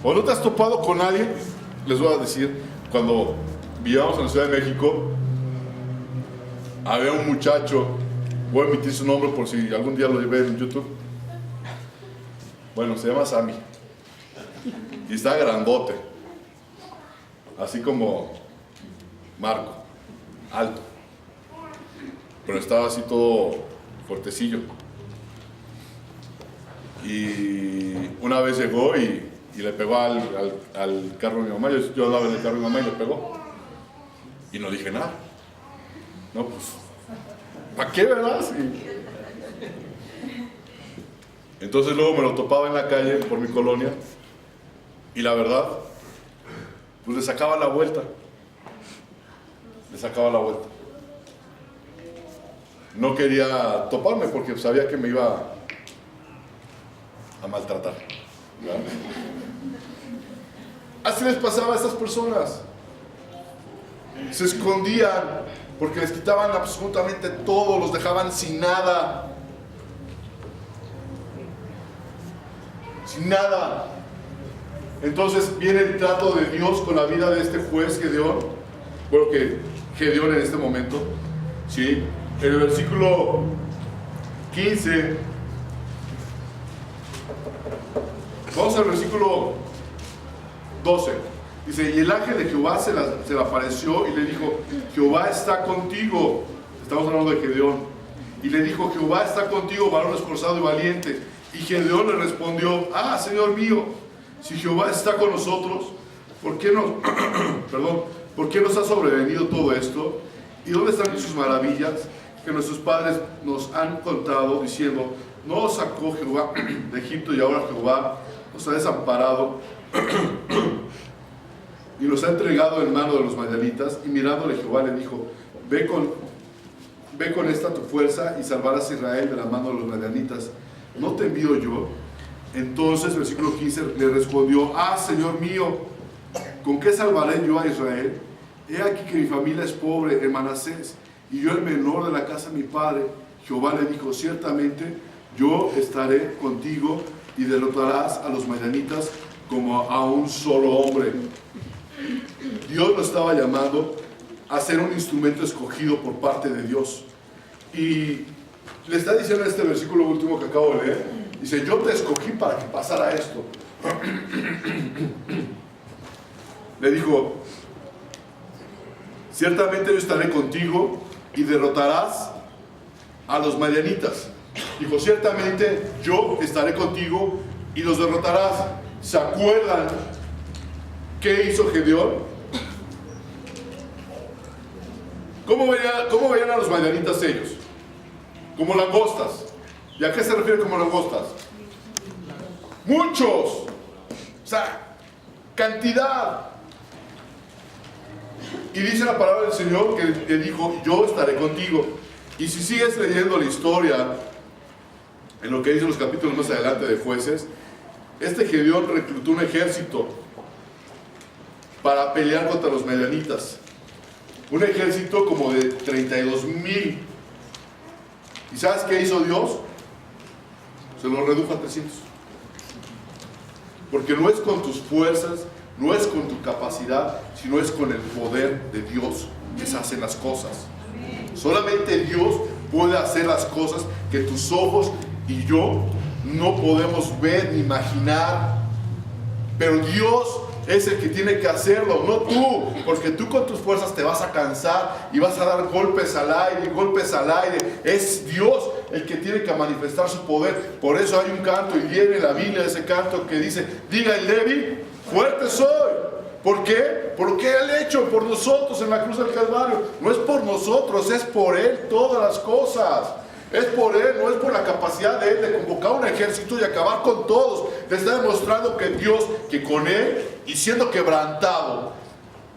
¿O no te has topado con alguien? Les voy a decir, cuando vivíamos en la Ciudad de México, había un muchacho, voy a emitir su nombre por si algún día lo ve en YouTube. Bueno, se llama Sammy. Y está grandote. Así como Marco, alto. Pero estaba así todo fuertecillo. Y una vez llegó y le pegó al carro de mi mamá. Yo andaba en el carro de mi mamá y le pegó. Y no dije nada. No, pues, ¿para qué, verdad? Sí. Entonces luego me lo topaba en la calle por mi colonia. Y la verdad, pues le sacaba la vuelta. Le sacaba la vuelta. No quería toparme porque sabía que me iba a maltratar, ¿verdad? Así les pasaba a estas personas. Se escondían porque les quitaban absolutamente todo, los dejaban sin nada. Sin nada. Entonces viene el trato de Dios con la vida de este juez Gedeón. Bueno, que Gedeón en este momento, ¿sí? En el versículo 15, vamos al versículo 12. Dice, y el ángel de Jehová se le apareció y le dijo, Jehová está contigo. Estamos hablando de Gedeón. Y le dijo, Jehová está contigo, varón esforzado y valiente. Y Gedeón le respondió, Señor mío, si Jehová está con nosotros, ¿por qué nos ha sobrevenido todo esto? ¿Y dónde están sus maravillas que nuestros padres nos han contado, diciendo, no os sacó Jehová de Egipto y ahora Jehová nos ha desamparado y los ha entregado en mano de los madianitas? Y mirándole Jehová le dijo, ve con esta tu fuerza y salvarás a Israel de la mano de los madianitas. ¿No te envío yo? Entonces, versículo 15, le respondió, Señor mío, ¿con qué salvaré yo a Israel? He aquí que mi familia es pobre en Manasés, y yo el menor de la casa de mi padre. Jehová le dijo, ciertamente yo estaré contigo y derrotarás a los madianitas como a un solo hombre. Dios lo estaba llamando a ser un instrumento escogido por parte de Dios. Y le está diciendo en este versículo último que acabo de leer, dice, yo te escogí para que pasara esto. Le dijo, ciertamente yo estaré contigo y derrotarás a los madianitas. Dijo, ciertamente yo estaré contigo y los derrotarás. ¿Se acuerdan qué hizo Gedeón? ¿Cómo veían a los madianitas ellos? Como langostas. ¿Y a qué se refiere como langostas? Muchos. O sea, cantidad. Y dice la palabra del Señor que le dijo, yo estaré contigo. Y si sigues leyendo la historia, en lo que dice los capítulos más adelante de Jueces, este Gedeón reclutó un ejército para pelear contra los madianitas. Un ejército como de 32,000. ¿Y sabes qué hizo Dios? Se lo redujo a 300. Porque no es con tus fuerzas, no es con tu capacidad, sino es con el poder de Dios que se hacen las cosas. Solamente Dios puede hacer las cosas que tus ojos y yo no podemos ver ni imaginar. Pero Dios es el que tiene que hacerlo, no tú, porque tú con tus fuerzas te vas a cansar y vas a dar golpes al aire, golpes al aire. Es Dios el que tiene que manifestar su poder. Por eso hay un canto, y viene la Biblia ese canto que dice, diga el débil, fuerte soy. ¿Por qué? Porque Él ha hecho por nosotros en la cruz del Calvario. No es por nosotros, es por Él todas las cosas. Es por Él, no es por la capacidad de Él de convocar un ejército y acabar con todos. Le está demostrando que Dios, que con Él, y siendo quebrantado,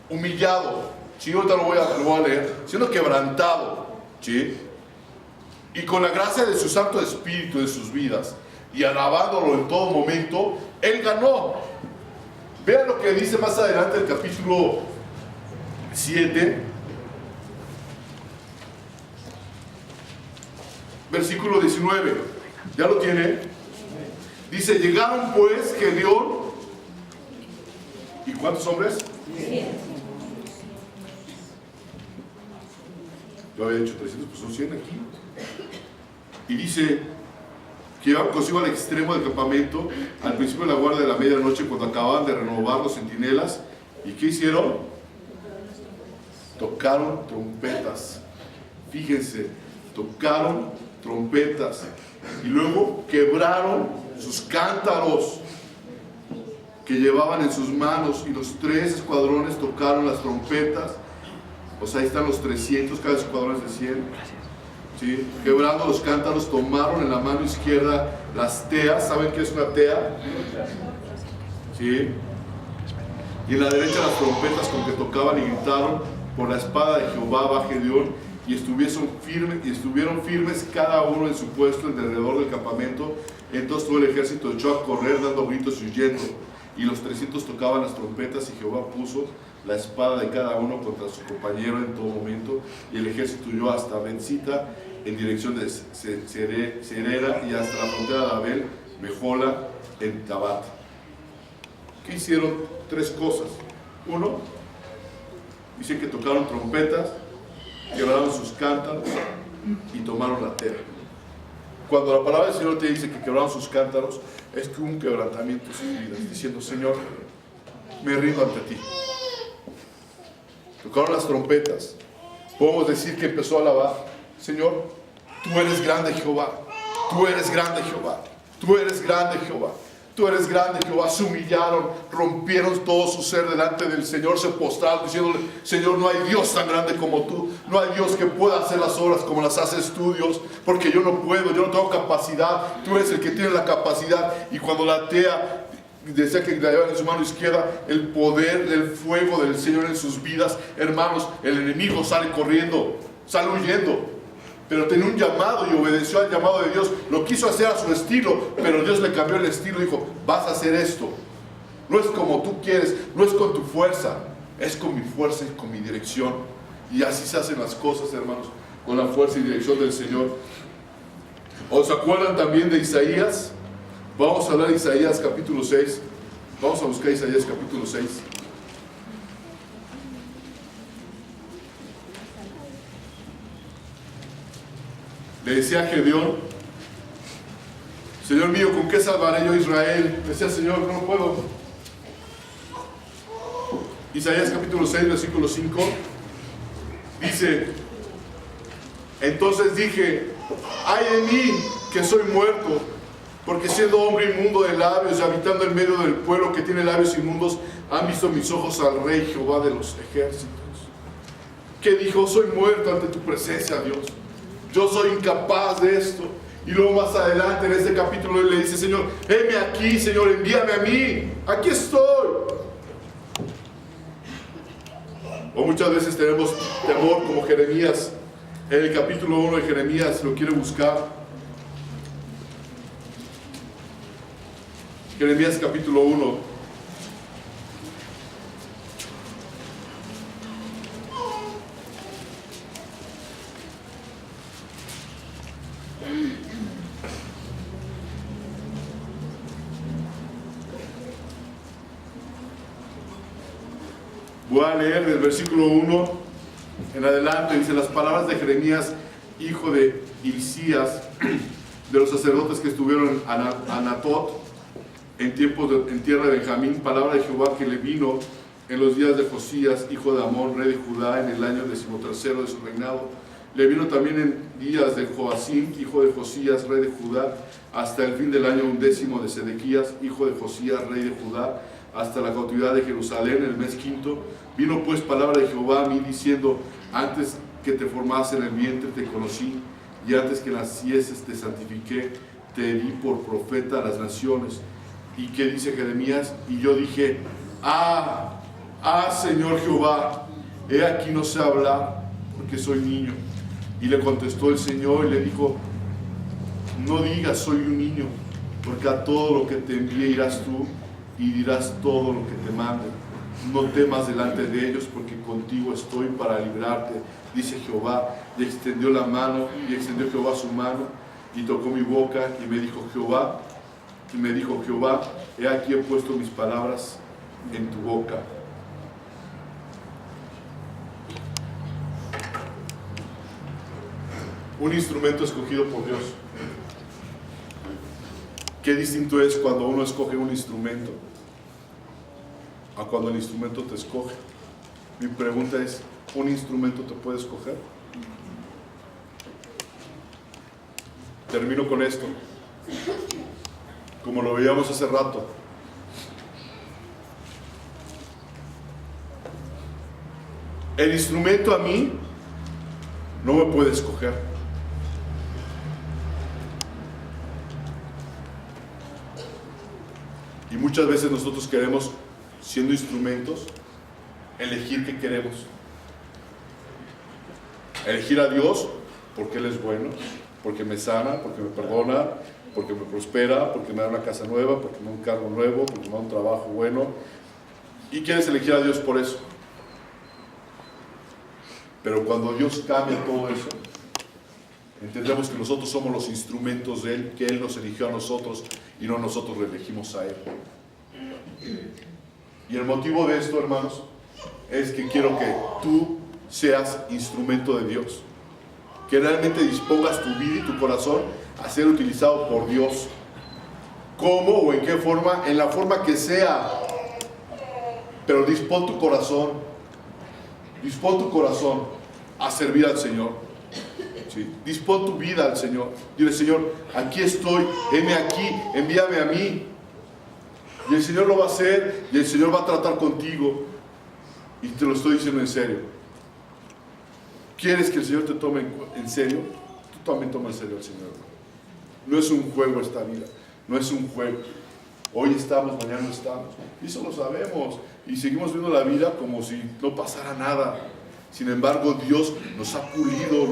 humillado, ¿sí? Ahorita lo voy a leer, siendo quebrantado, ¿sí? Y con la gracia de su Santo Espíritu de sus vidas, y alabándolo en todo momento, Él ganó. Vean lo que dice más adelante el capítulo 7, versículo 19. ¿Ya lo tiene? Dice Dice, llegaron pues Gedeón. ¿Y cuántos hombres? 100. Yo había dicho 300, pues son 100 aquí. Y dice que llevaron consigo al extremo del campamento, al principio de la guardia de la medianoche, cuando acababan de renovar los centinelas. ¿Y qué hicieron? Tocaron trompetas. Fíjense, tocaron trompetas. Y luego quebraron sus cántaros que llevaban en sus manos. Y los 3 escuadrones tocaron las trompetas. O sea, ahí están los 300, cada escuadrón es de 100. ¿Sí? Quebrando los cántaros, tomaron en la mano izquierda las teas. ¿Saben qué es una tea? ¿Sí? Y en la derecha las trompetas con que tocaban y gritaron: por la espada de Jehová va Gedeón. Y estuvieron firmes cada uno en su puesto alrededor del campamento. Entonces todo el ejército echó a correr dando gritos y huyendo. Y los 300 tocaban las trompetas, y Jehová puso la espada de cada uno contra su compañero en todo momento. Y el ejército huyó hasta Betzita en dirección de Serera y hasta la frontera de Abel Mejola en Tabat. ¿Qué hicieron? 3 cosas. 1, dice que tocaron trompetas, quebraron sus cántaros y tomaron la tierra. Cuando la palabra del Señor te dice que quebraron sus cántaros, es que hubo un quebrantamiento en sus vidas, diciendo: Señor, me rindo ante ti. Tocaron las trompetas. Podemos decir que empezó a alabar: Señor, tú eres grande, Jehová. Tú eres grande, Jehová. Tú eres grande, Jehová. Tú eres grande, Jehová. Se humillaron, rompieron todo su ser delante del Señor, se postraron diciéndole: Señor, no hay Dios tan grande como tú. No hay Dios que pueda hacer las obras como las haces tú, Dios, porque yo no puedo, yo no tengo capacidad. Tú eres el que tiene la capacidad. Y cuando la tea decía que la llevan en su mano izquierda, el poder del fuego del Señor en sus vidas, hermanos, el enemigo sale corriendo, sale huyendo. Pero tenía un llamado y obedeció al llamado de Dios. Lo quiso hacer a su estilo, pero Dios le cambió el estilo y dijo: vas a hacer esto. No es como tú quieres, no es con tu fuerza, es con mi fuerza y con mi dirección. Y así se hacen las cosas, hermanos, con la fuerza y dirección del Señor. ¿Os acuerdan también de Isaías? Vamos a hablar de Isaías capítulo 6. Vamos a buscar Isaías capítulo 6. Le decía a Gedeón: Señor mío, ¿con qué salvaré yo a Israel? Decía el Señor: no puedo. Isaías capítulo 6, versículo 5 dice: entonces dije: ay de mí, que soy muerto, porque siendo hombre inmundo de labios y habitando en medio del pueblo que tiene labios inmundos, han visto mis ojos al Rey Jehová de los ejércitos. Que dijo: soy muerto ante tu presencia, Dios. Yo soy incapaz de esto. Y luego más adelante en este capítulo él le dice: Señor, heme aquí, Señor, envíame a mí. Aquí estoy. O muchas veces tenemos temor, como Jeremías. En el capítulo 1 de Jeremías, lo quiere buscar. Jeremías capítulo 1. Voy a leer del versículo 1 en adelante. Dice: las palabras de Jeremías, hijo de Hilcías, de los sacerdotes que estuvieron en Anatot, en tierra de Benjamín, palabra de Jehová que le vino en los días de Josías, hijo de Amón, rey de Judá, en el año 13º de su reinado. Le vino también en días de Joacim, hijo de Josías, rey de Judá, hasta el fin del año 11 de Sedequías, hijo de Josías, rey de Judá, hasta la cautividad de Jerusalén, el mes 5. Vino pues palabra de Jehová a mí diciendo: antes que te formase en el vientre te conocí, y antes que nacieses te santifiqué, te di por profeta a las naciones. ¿Y qué dice Jeremías? Y yo dije: Señor Jehová, he aquí no sé hablar, porque soy niño. Y le contestó el Señor y le dijo: no digas soy un niño, porque a todo lo que te envíe irás tú y dirás todo lo que te mande. No temas delante de ellos, porque contigo estoy para librarte, dice Jehová. Y extendió la mano, y extendió Jehová su mano, y tocó mi boca, y me dijo: Jehová, Y me dijo Jehová, he aquí he puesto mis palabras en tu boca. Un instrumento escogido por Dios. Qué distinto es cuando uno escoge un instrumento a cuando el instrumento te escoge. Mi pregunta es, ¿un instrumento te puede escoger? Termino con esto. Como lo veíamos hace rato, el instrumento a mí no me puede escoger. Y muchas veces nosotros queremos, siendo instrumentos, elegir qué queremos. Elegir a Dios porque Él es bueno, porque me sana, porque me perdona, porque me prospera, porque me da una casa nueva, porque me da un cargo nuevo, porque me da un trabajo bueno. Y quieres elegir a Dios por eso. Pero cuando Dios cambia todo eso, entendemos que nosotros somos los instrumentos de Él, que Él nos eligió a nosotros y no nosotros le elegimos a Él. Y el motivo de esto, hermanos, es que quiero que tú seas instrumento de Dios. Que realmente dispongas tu vida y tu corazón a ser utilizado por Dios. ¿Cómo o en qué forma? En la forma que sea. Pero dispón tu corazón a servir al Señor. ¿Sí? Dispón tu vida al Señor. Dile, Señor, aquí estoy, heme aquí, envíame a mí. Y el Señor lo va a hacer, y el Señor va a tratar contigo. Y te lo estoy diciendo en serio. ¿Quieres que el Señor te tome en serio? Tú también toma en serio al Señor. No es un juego esta vida, no es un juego. Hoy estamos, mañana no estamos. Y eso lo sabemos. Y seguimos viendo la vida como si no pasara nada. Sin embargo, Dios nos ha pulido,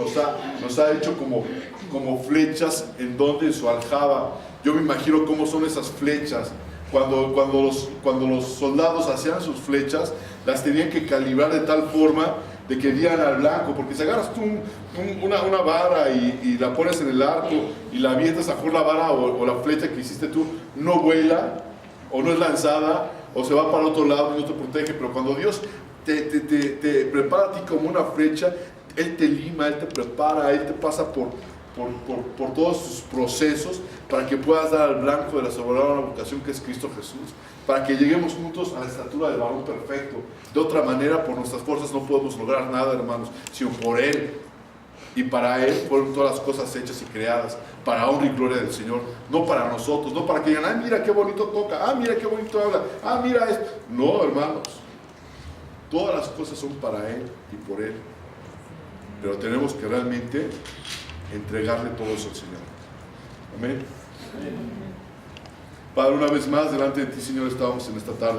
nos ha hecho como flechas en su aljaba. Yo me imagino cómo son esas flechas. Cuando los soldados hacían sus flechas, las tenían que calibrar de tal forma de que dieran al blanco, porque si agarras tú una vara y la pones en el arco y la avientas, a mejor la vara o la flecha que hiciste tú no vuela, o no es lanzada, o se va para otro lado y no te protege. Pero cuando Dios te prepara a ti como una flecha, Él te lima, Él te prepara, Él te pasa por todos sus procesos para que puedas dar al blanco de la soberana vocación que es Cristo Jesús, para que lleguemos juntos a la estatura del varón perfecto. De otra manera, por nuestras fuerzas no podemos lograr nada, hermanos, sino por Él. Y para Él fueron todas las cosas hechas y creadas, para honra y gloria del Señor, no para nosotros, no para que digan, ah, mira qué bonito toca, ah, mira qué bonito habla, ah, mira esto. No, hermanos, todas las cosas son para Él y por Él. Pero tenemos que realmente entregarle todo eso al Señor. Amén. Padre, una vez más, delante de ti, Señor, estamos en esta tarde.